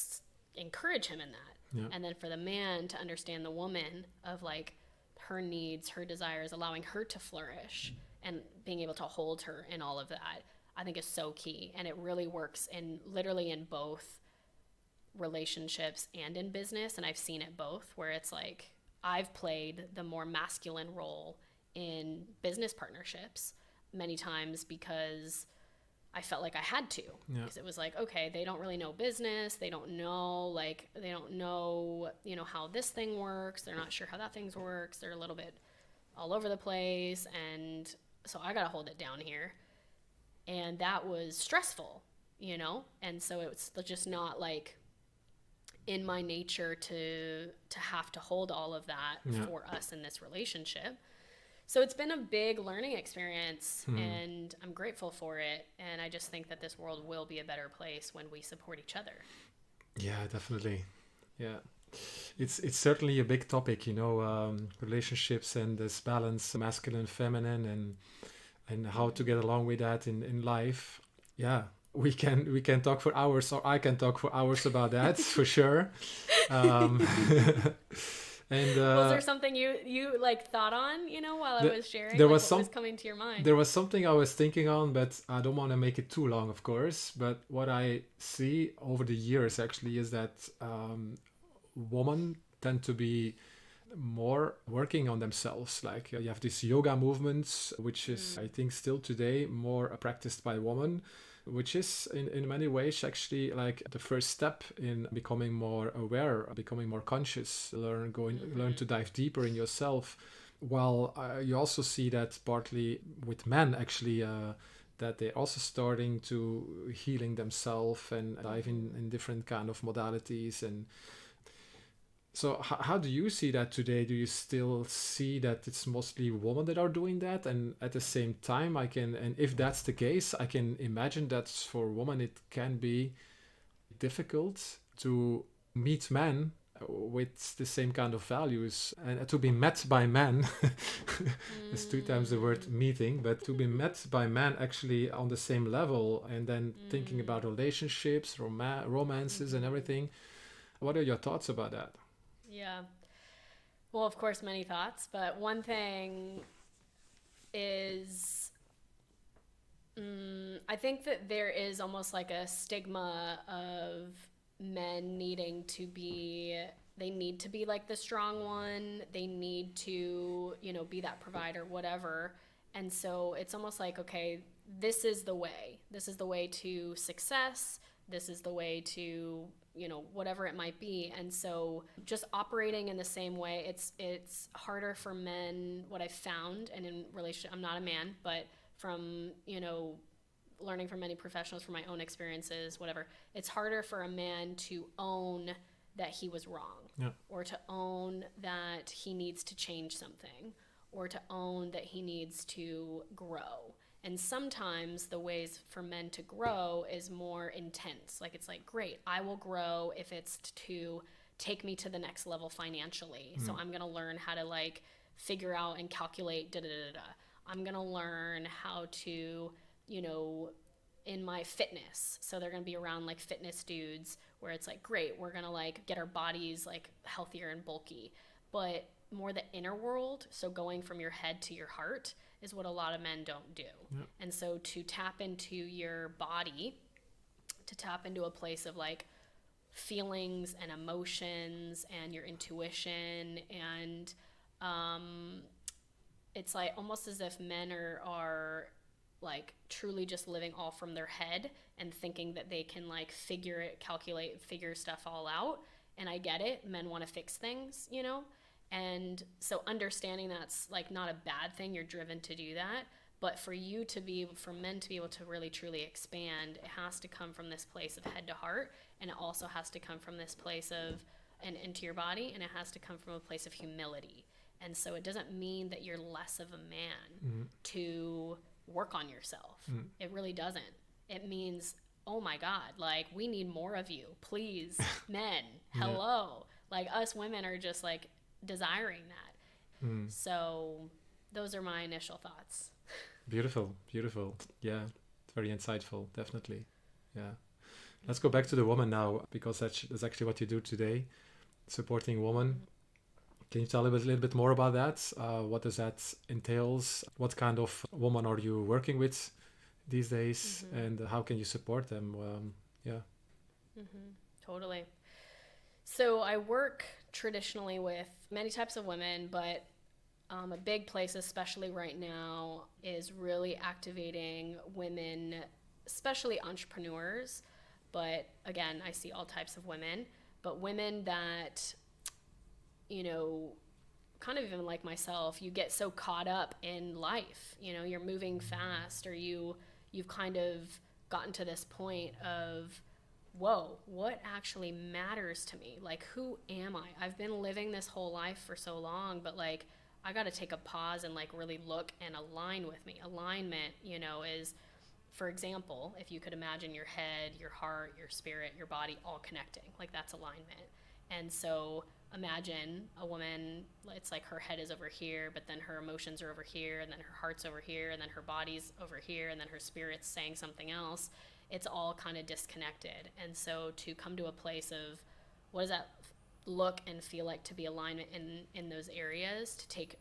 encourage him in that. And then for the man to understand the woman, of like her needs, her desires, allowing her to flourish, and being able to hold her in all of that, I think is so key. And it really works literally in both relationships and in business. And I've seen it both, where it's like, I've played the more masculine role in business partnerships many times, because I felt like I had to, because it was like, okay, they don't really know business. They don't know, you know, how this thing works. They're not sure how that thing works. They're a little bit all over the place. And so I got to hold it down here. And that was stressful, you know? And so it's just not like in my nature to have to hold all of that for us in this relationship. So it's been a big learning experience, and I'm grateful for it. And I just think that this world will be a better place when we support each other. Yeah, definitely. Yeah. it's certainly a big topic, relationships and this balance, masculine, feminine, and how to get along with that in life. Yeah, we can talk for hours, or I can talk for hours about that for sure. Um, and Was there something you like thought on, while I the, was sharing? there Like was what was some coming to your mind? there was something I was thinking on, but I don't want to make it too long, of course. But what I see over the years actually is that women tend to be more working on themselves. Like you have these yoga movements, which is, I think, still today more practiced by women, which is in many ways actually like the first step in becoming more aware, becoming more conscious, learn to dive deeper in yourself. While you also see that partly with men actually. That they're also starting to healing themselves and dive in different kind of modalities. And so how do you see that today? Do you still see that it's mostly women that are doing that? And at the same time, and if that's the case, I can imagine that for women it can be difficult to meet men with the same kind of values and to be met by men. It's two times the word meeting, but to be met by men actually on the same level, and then thinking about relationships, romances and everything. What are your thoughts about that? Yeah. Well, of course, many thoughts, but one thing is, I think that there is almost like a stigma of men they need to be like the strong one. They need to, be that provider, whatever. And so it's almost like, okay, this is the way. This is the way to success. This is the way to, whatever it might be. And so just operating in the same way, it's harder for men, what I've found, and in relationship, I'm not a man, but from, learning from many professionals, from my own experiences, whatever, it's harder for a man to own that he was wrong, Yeah. or to own that he needs to change something, or to own that he needs to grow. And sometimes the ways for men to grow is more intense. Like, it's like, great, I will grow if it's to take me to the next level financially. So I'm going to learn how to like figure out and calculate I'm going to learn how to, in my fitness. So they're going to be around like fitness dudes where it's like, great, we're going to like get our bodies like healthier and bulky. But more the inner world, so going from your head to your heart, is what a lot of men don't do. Yeah. And so to tap into your body, to tap into a place of like feelings and emotions and your intuition, and it's like almost as if men are like truly just living all from their head and thinking that they can like figure stuff all out. And I get it, men want to fix things, and so understanding that's like not a bad thing, you're driven to do that. But for men to be able to really truly expand, it has to come from this place of head to heart, and it also has to come from this place of and into your body, and it has to come from a place of humility. And so it doesn't mean that you're less of a man to work on yourself. It really doesn't. It means, oh my God, like, we need more of you, please. Men, hello. Like, us women are just like desiring that. So those are my initial thoughts. Beautiful. Yeah, very insightful, definitely. Yeah. Let's go back to the woman now, because that's actually what you do today, supporting women. Can you tell us a little bit more about that? What does that entails? What kind of woman are you working with these days, and how can you support them? Yeah. Totally. So I work traditionally with many types of women, but a big place, especially right now, is really activating women, especially entrepreneurs. But again, I see all types of women, but women that, kind of even like myself, you get so caught up in life, you're moving fast, or you've kind of gotten to this point of, whoa, what actually matters to me? Like, who am I? I've been living this whole life for so long, but like, I got to take a pause and like really look and align with me. Alignment, is, for example, if you could imagine your head, your heart, your spirit, your body all connecting, like, that's alignment. And so imagine a woman, it's like her head is over here, but then her emotions are over here, and then her heart's over here, and then her body's over here, and then her spirit's saying something else. It's all kind of disconnected. And so to come to a place of what does that look and feel like to be alignment in those areas, to take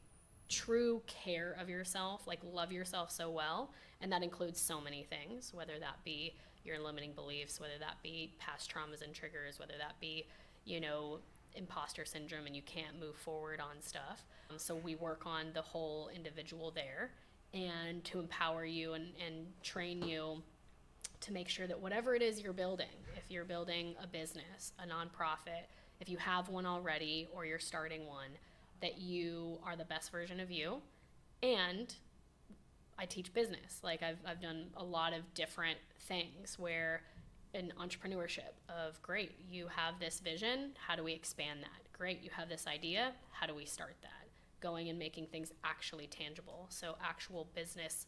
true care of yourself, like love yourself so well. And that includes so many things, whether that be your limiting beliefs, whether that be past traumas and triggers, whether that be, imposter syndrome and you can't move forward on stuff. So we work on the whole individual there, and to empower you and train you to make sure that whatever it is you're building, if you're building a business, a nonprofit, if you have one already or you're starting one, that you are the best version of you. And I teach business. Like I've done a lot of different things where in entrepreneurship of, great, you have this vision, how do we expand that? Great, you have this idea, how do we start that? Going and making things actually tangible. So actual business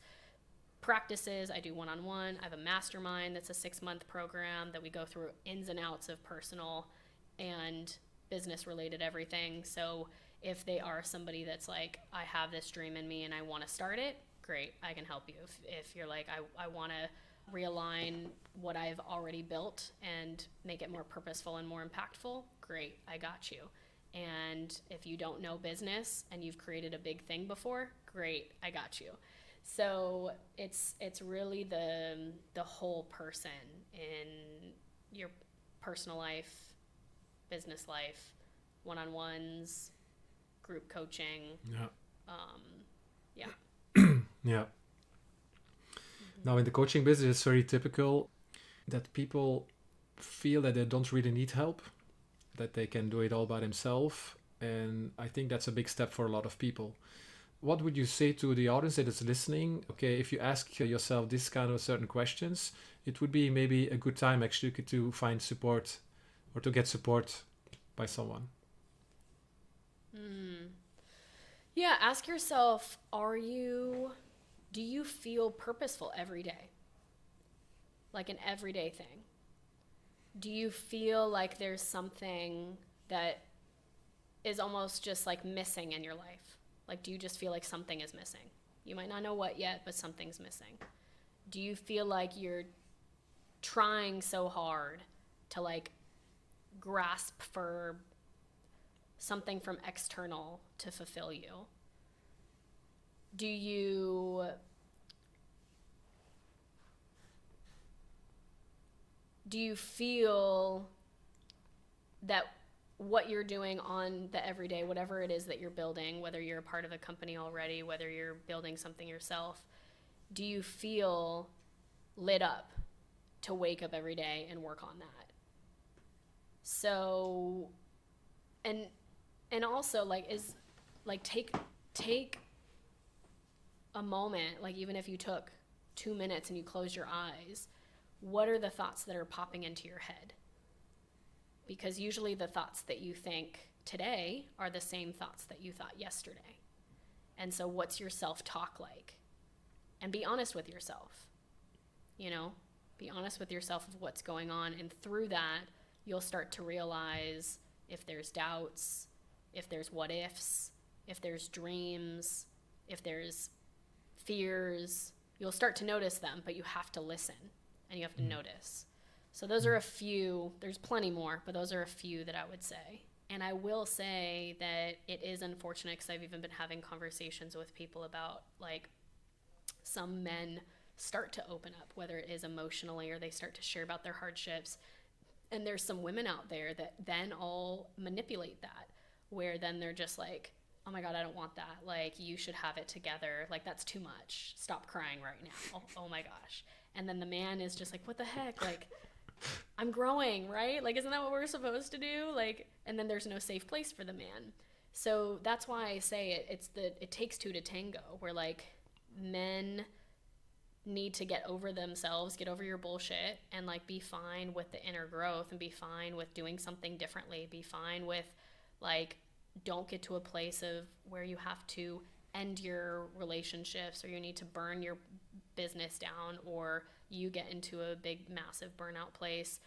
practices. I do one-on-one. I have a mastermind that's a 6-month program that we go through ins and outs of personal and business related everything. So if they are somebody that's like, I have this dream in me and I want to start it, great, I can help you. If you're like, I want to realign what I've already built and make it more purposeful and more impactful, great, I got you. And if you don't know business and you've created a big thing before, great, I got you. So it's really the whole person in your personal life, business life, one-on-ones, group coaching. Yeah. Yeah. Yeah. Now, in the coaching business, it's very typical that people feel that they don't really need help, that they can do it all by themselves. And I think that's a big step for a lot of people. What would you say to the audience that is listening? Okay, if you ask yourself this kind of certain questions, it would be maybe a good time actually to find support or to get support by someone. Yeah, ask yourself, do you feel purposeful every day? Like an everyday thing? Do you feel like there's something that is almost just like missing in your life? Like, do you just feel like something is missing? You might not know what yet, but something's missing. Do you feel like you're trying so hard to like grasp for something from external to fulfill you? Do you feel that what you're doing on the everyday, whatever it is that you're building, whether you're a part of a company already, whether you're building something yourself, do you feel lit up to wake up every day and work on that? So, and also take a moment, like even if you took 2 minutes and you closed your eyes, what are the thoughts that are popping into your head? Because usually the thoughts that you think today are the same thoughts that you thought yesterday. And so what's your self-talk like? And be honest with yourself. Be honest with yourself of what's going on. And through that, you'll start to realize if there's doubts, if there's what ifs, if there's dreams, if there's fears. You'll start to notice them, but you have to listen and you have to notice. So those are a few. There's plenty more, but those are a few that I would say. And I will say that it is unfortunate, because I've even been having conversations with people about, like, some men start to open up, whether it is emotionally or they start to share about their hardships. And there's some women out there that then all manipulate that, where then they're just like, oh my God, I don't want that. Like, you should have it together. Like, that's too much. Stop crying right now. Oh my gosh. And then the man is just like, what the heck? Like, I'm growing, right? Like, isn't that what we're supposed to do? Like, and then there's no safe place for the man. So that's why I say it takes two to tango, where like men need to get over themselves, get over your bullshit, and like be fine with the inner growth, and be fine with doing something differently, be fine with like, don't get to a place of where you have to end your relationships, or you need to burn your business down, or you get into a big massive burnout place,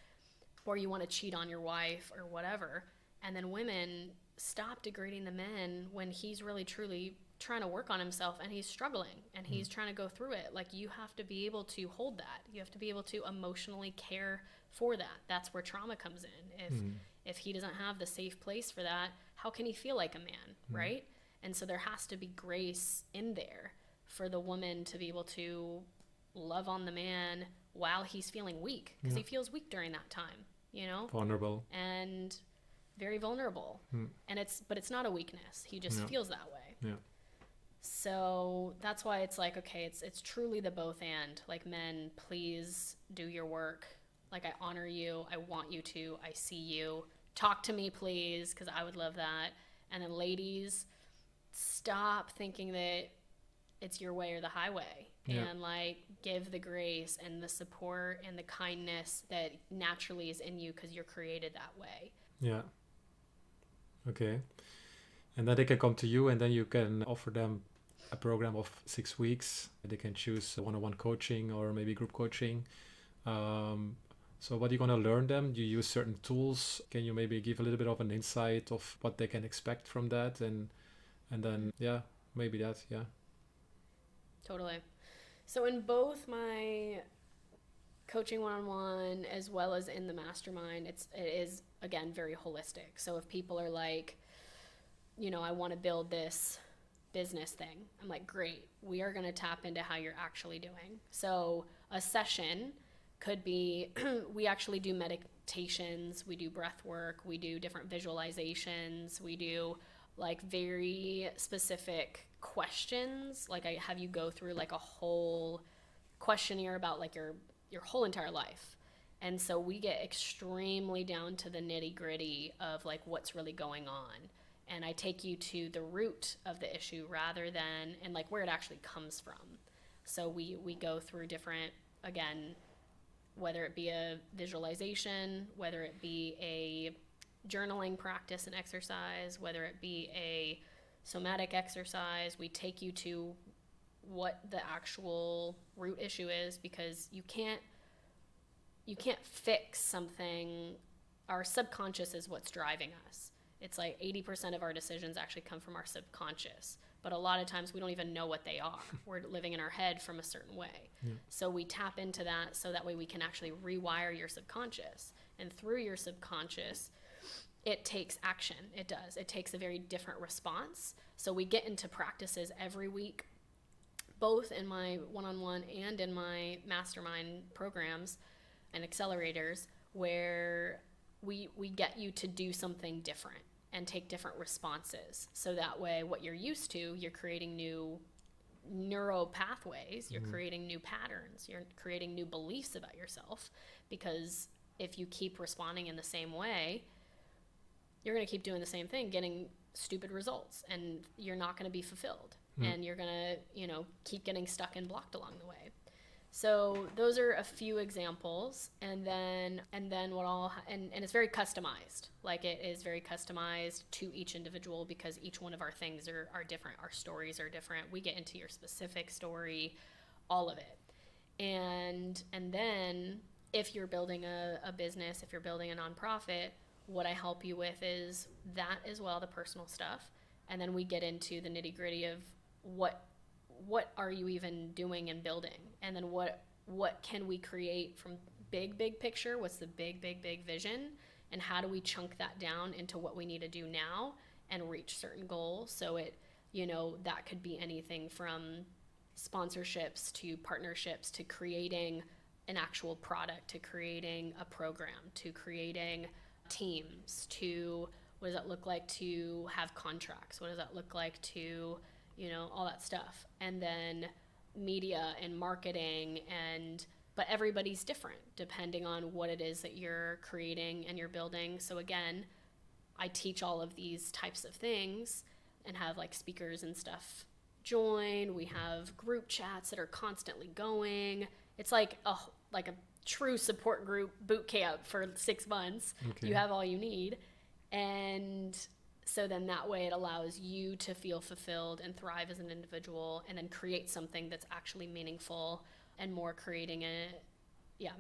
or you want to cheat on your wife or whatever. And then women, stop degrading the men when he's really truly trying to work on himself and he's struggling and he's trying to go through it. Like, you have to be able to hold that. You have to be able to emotionally care for that. That's where trauma comes in. If he doesn't have the safe place for that, how can he feel like a man, right? And so there has to be grace in there for the woman to be able to love on the man while he's feeling weak, because he feels weak during that time, you know? Vulnerable. And very vulnerable. And it's not a weakness. He just feels that way. Yeah. So that's why it's like, okay, it's truly the both and. Like, men, please do your work. Like, I honor you. I want you to. I see you. Talk to me, please, because I would love that. And then ladies, stop thinking that it's your way or the highway. Yeah. And like, give the grace and the support and the kindness that naturally is in you because you're created that way. Yeah. Okay. And then they can come to you, and then you can offer them a program of 6 weeks. They can choose one-on-one coaching or maybe group coaching. So what are you going to learn them? Do you use certain tools? Can you maybe give a little bit of an insight of what they can expect from that? And then, yeah, maybe that, yeah. Totally. So in both my coaching one-on-one as well as in the mastermind, it is, again, very holistic. So if people are like, you know, I want to build this business thing, I'm like, great, we are going to tap into how you're actually doing. So a session could be, we actually do meditations, we do breath work, we do different visualizations, we do like very specific questions. Like, I have you go through like a whole questionnaire about like your whole entire life. And so we get extremely down to the nitty gritty of like what's really going on. And I take you to the root of the issue rather than, and like where it actually comes from. So we go through different, again, whether it be a visualization, whether it be a journaling practice and exercise, whether it be a somatic exercise, we take you to what the actual root issue is, because you can't fix something. Our subconscious is what's driving us. It's like 80% of our decisions actually come from our subconscious, but a lot of times we don't even know what they are. We're living in our head from a certain way. Yeah. So we tap into that so that way we can actually rewire your subconscious. And through your subconscious, it takes action. It does. It takes a very different response. So we get into practices every week, both in my one-on-one and in my mastermind programs and accelerators, where we get you to do something different and take different responses. So that way, what you're used to, you're creating new neuro pathways, you're creating new patterns, you're creating new beliefs about yourself. Because if you keep responding in the same way, you're going to keep doing the same thing, getting stupid results, and you're not going to be fulfilled. And you're going to, you know, keep getting stuck and blocked along the way. So those are a few examples. And then and it's very customized. Like, it is very customized to each individual, because each one of our things are different. Our stories are different. We get into your specific story, all of it. And then if you're building a business, if you're building a nonprofit, what I help you with is that as well, the personal stuff. And then we get into the nitty gritty of what are you even doing and building? And then what can we create from big picture? What's the big vision? And how do we chunk that down into what we need to do now and reach certain goals? So it, you know, that could be anything from sponsorships to partnerships to creating an actual product, to creating a program, to creating teams, to what does that look like to have contracts? What does that look like to, you know, all that stuff. And then media and marketing, but everybody's different depending on what it is that you're creating and you're building. So again, I teach all of these types of things and have like speakers and stuff join. We have group chats that are constantly going. It's like a true support group boot camp for 6 months. Okay. You have all you need. And so then that way it allows you to feel fulfilled and thrive as an individual, and then create something that's actually meaningful and more creating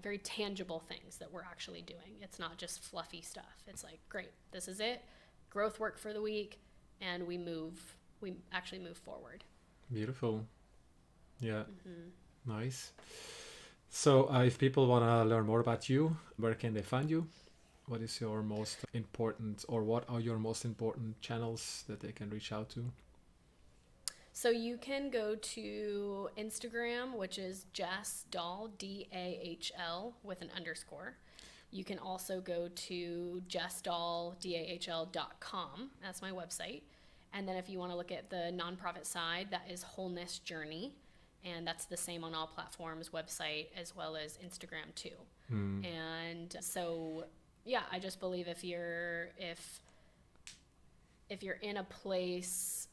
very tangible things that we're actually doing. It's not just fluffy stuff. It's like, great, this is it. growth work for the week, and we actually move forward. Beautiful. Yeah. Nice. So if people want to learn more about you, where can they find you? What is your most important, or what are your most important channels that they can reach out to? So you can go to Instagram, which is Jess Dahl, Dahl, with an underscore. You can also go to jessdahl.com. That's my website. And then if you want to look at the nonprofit side, that is Wholeness Journey. And that's the same on all platforms, website, as well as Instagram too. And so, yeah, I just believe if you're in a place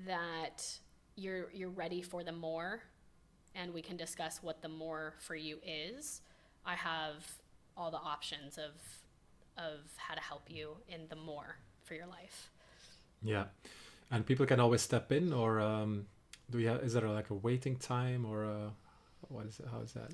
that you're ready for the more, and we can discuss what the more for you is, I have all the options of how to help you in the more for your life. Yeah. And people can always step in, or is there like a waiting time, or what is it? How is that?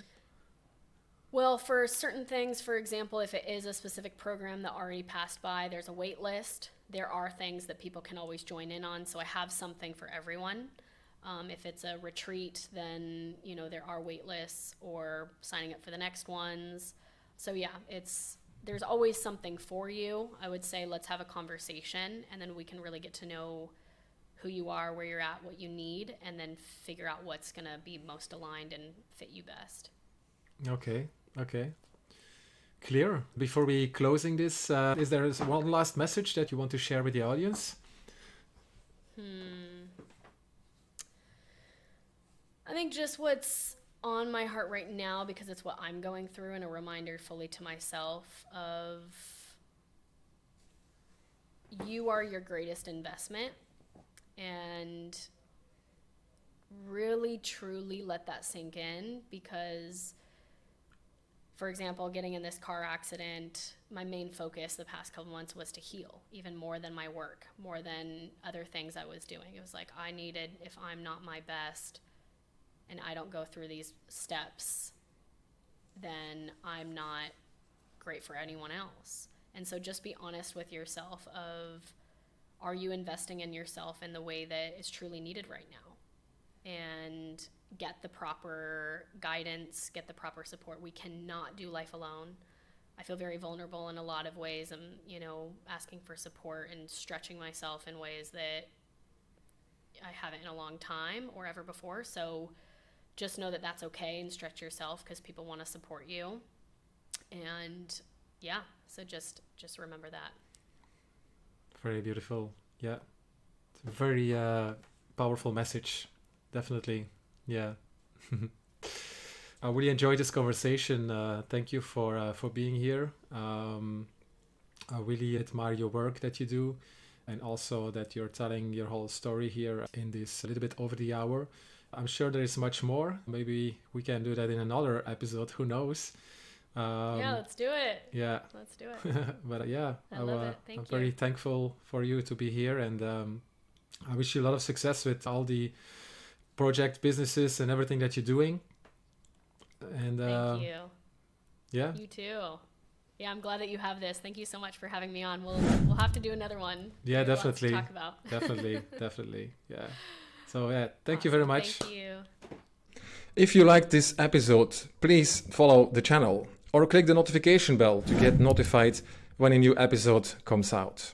Well, for certain things, for example, if it is a specific program that already passed by, there's a wait list. There are things that people can always join in on. So I have something for everyone. If it's a retreat, then, there are wait lists, or signing up for the next ones. So yeah, there's always something for you. I would say let's have a conversation, and then we can really get to know who you are, where you're at, what you need, and then figure out what's going to be most aligned and fit you best. Okay. Clear. Before we closing this, is there one last message that you want to share with the audience? I think just what's on my heart right now, because it's what I'm going through, and a reminder fully to myself of you are your greatest investment, and really truly let that sink in. Because, for example, getting in this car accident, my main focus the past couple months was to heal, even more than my work, more than other things I was doing. It was like I needed, if I'm not my best and I don't go through these steps, then I'm not great for anyone else. And so just be honest with yourself of, are you investing in yourself in the way that is truly needed right now? And get the proper guidance, get the proper support. We cannot do life alone. I feel very vulnerable in a lot of ways. I'm, asking for support and stretching myself in ways that I haven't in a long time or ever before. So just know that that's okay, and stretch yourself, because people want to support you. And yeah, so just remember that. Very beautiful. Yeah. It's a very powerful message. Definitely. Yeah. I really enjoyed this conversation. Thank you for being here. I really admire your work that you do, and also that you're telling your whole story here in this a little bit over the hour. I'm sure there is much more. Maybe we can do that in another episode. Who knows? Yeah, let's do it. Yeah. Let's do it. But yeah, I love it. Thank you. I'm very thankful for you to be here, and I wish you a lot of success with all the project businesses and everything that you're doing. And thank you. Yeah. You too. Yeah, I'm glad that you have this. Thank you so much for having me on. We'll have to do another one. Yeah, definitely. Talk about. definitely. Yeah. So yeah, thank you very much. Thank you. If you liked this episode, please follow the channel or click the notification bell to get notified when a new episode comes out.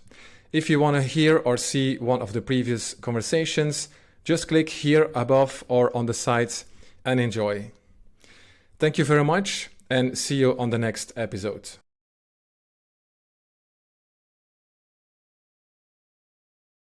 If you want to hear or see one of the previous conversations, just click here above or on the side and enjoy. Thank you very much, and see you on the next episode.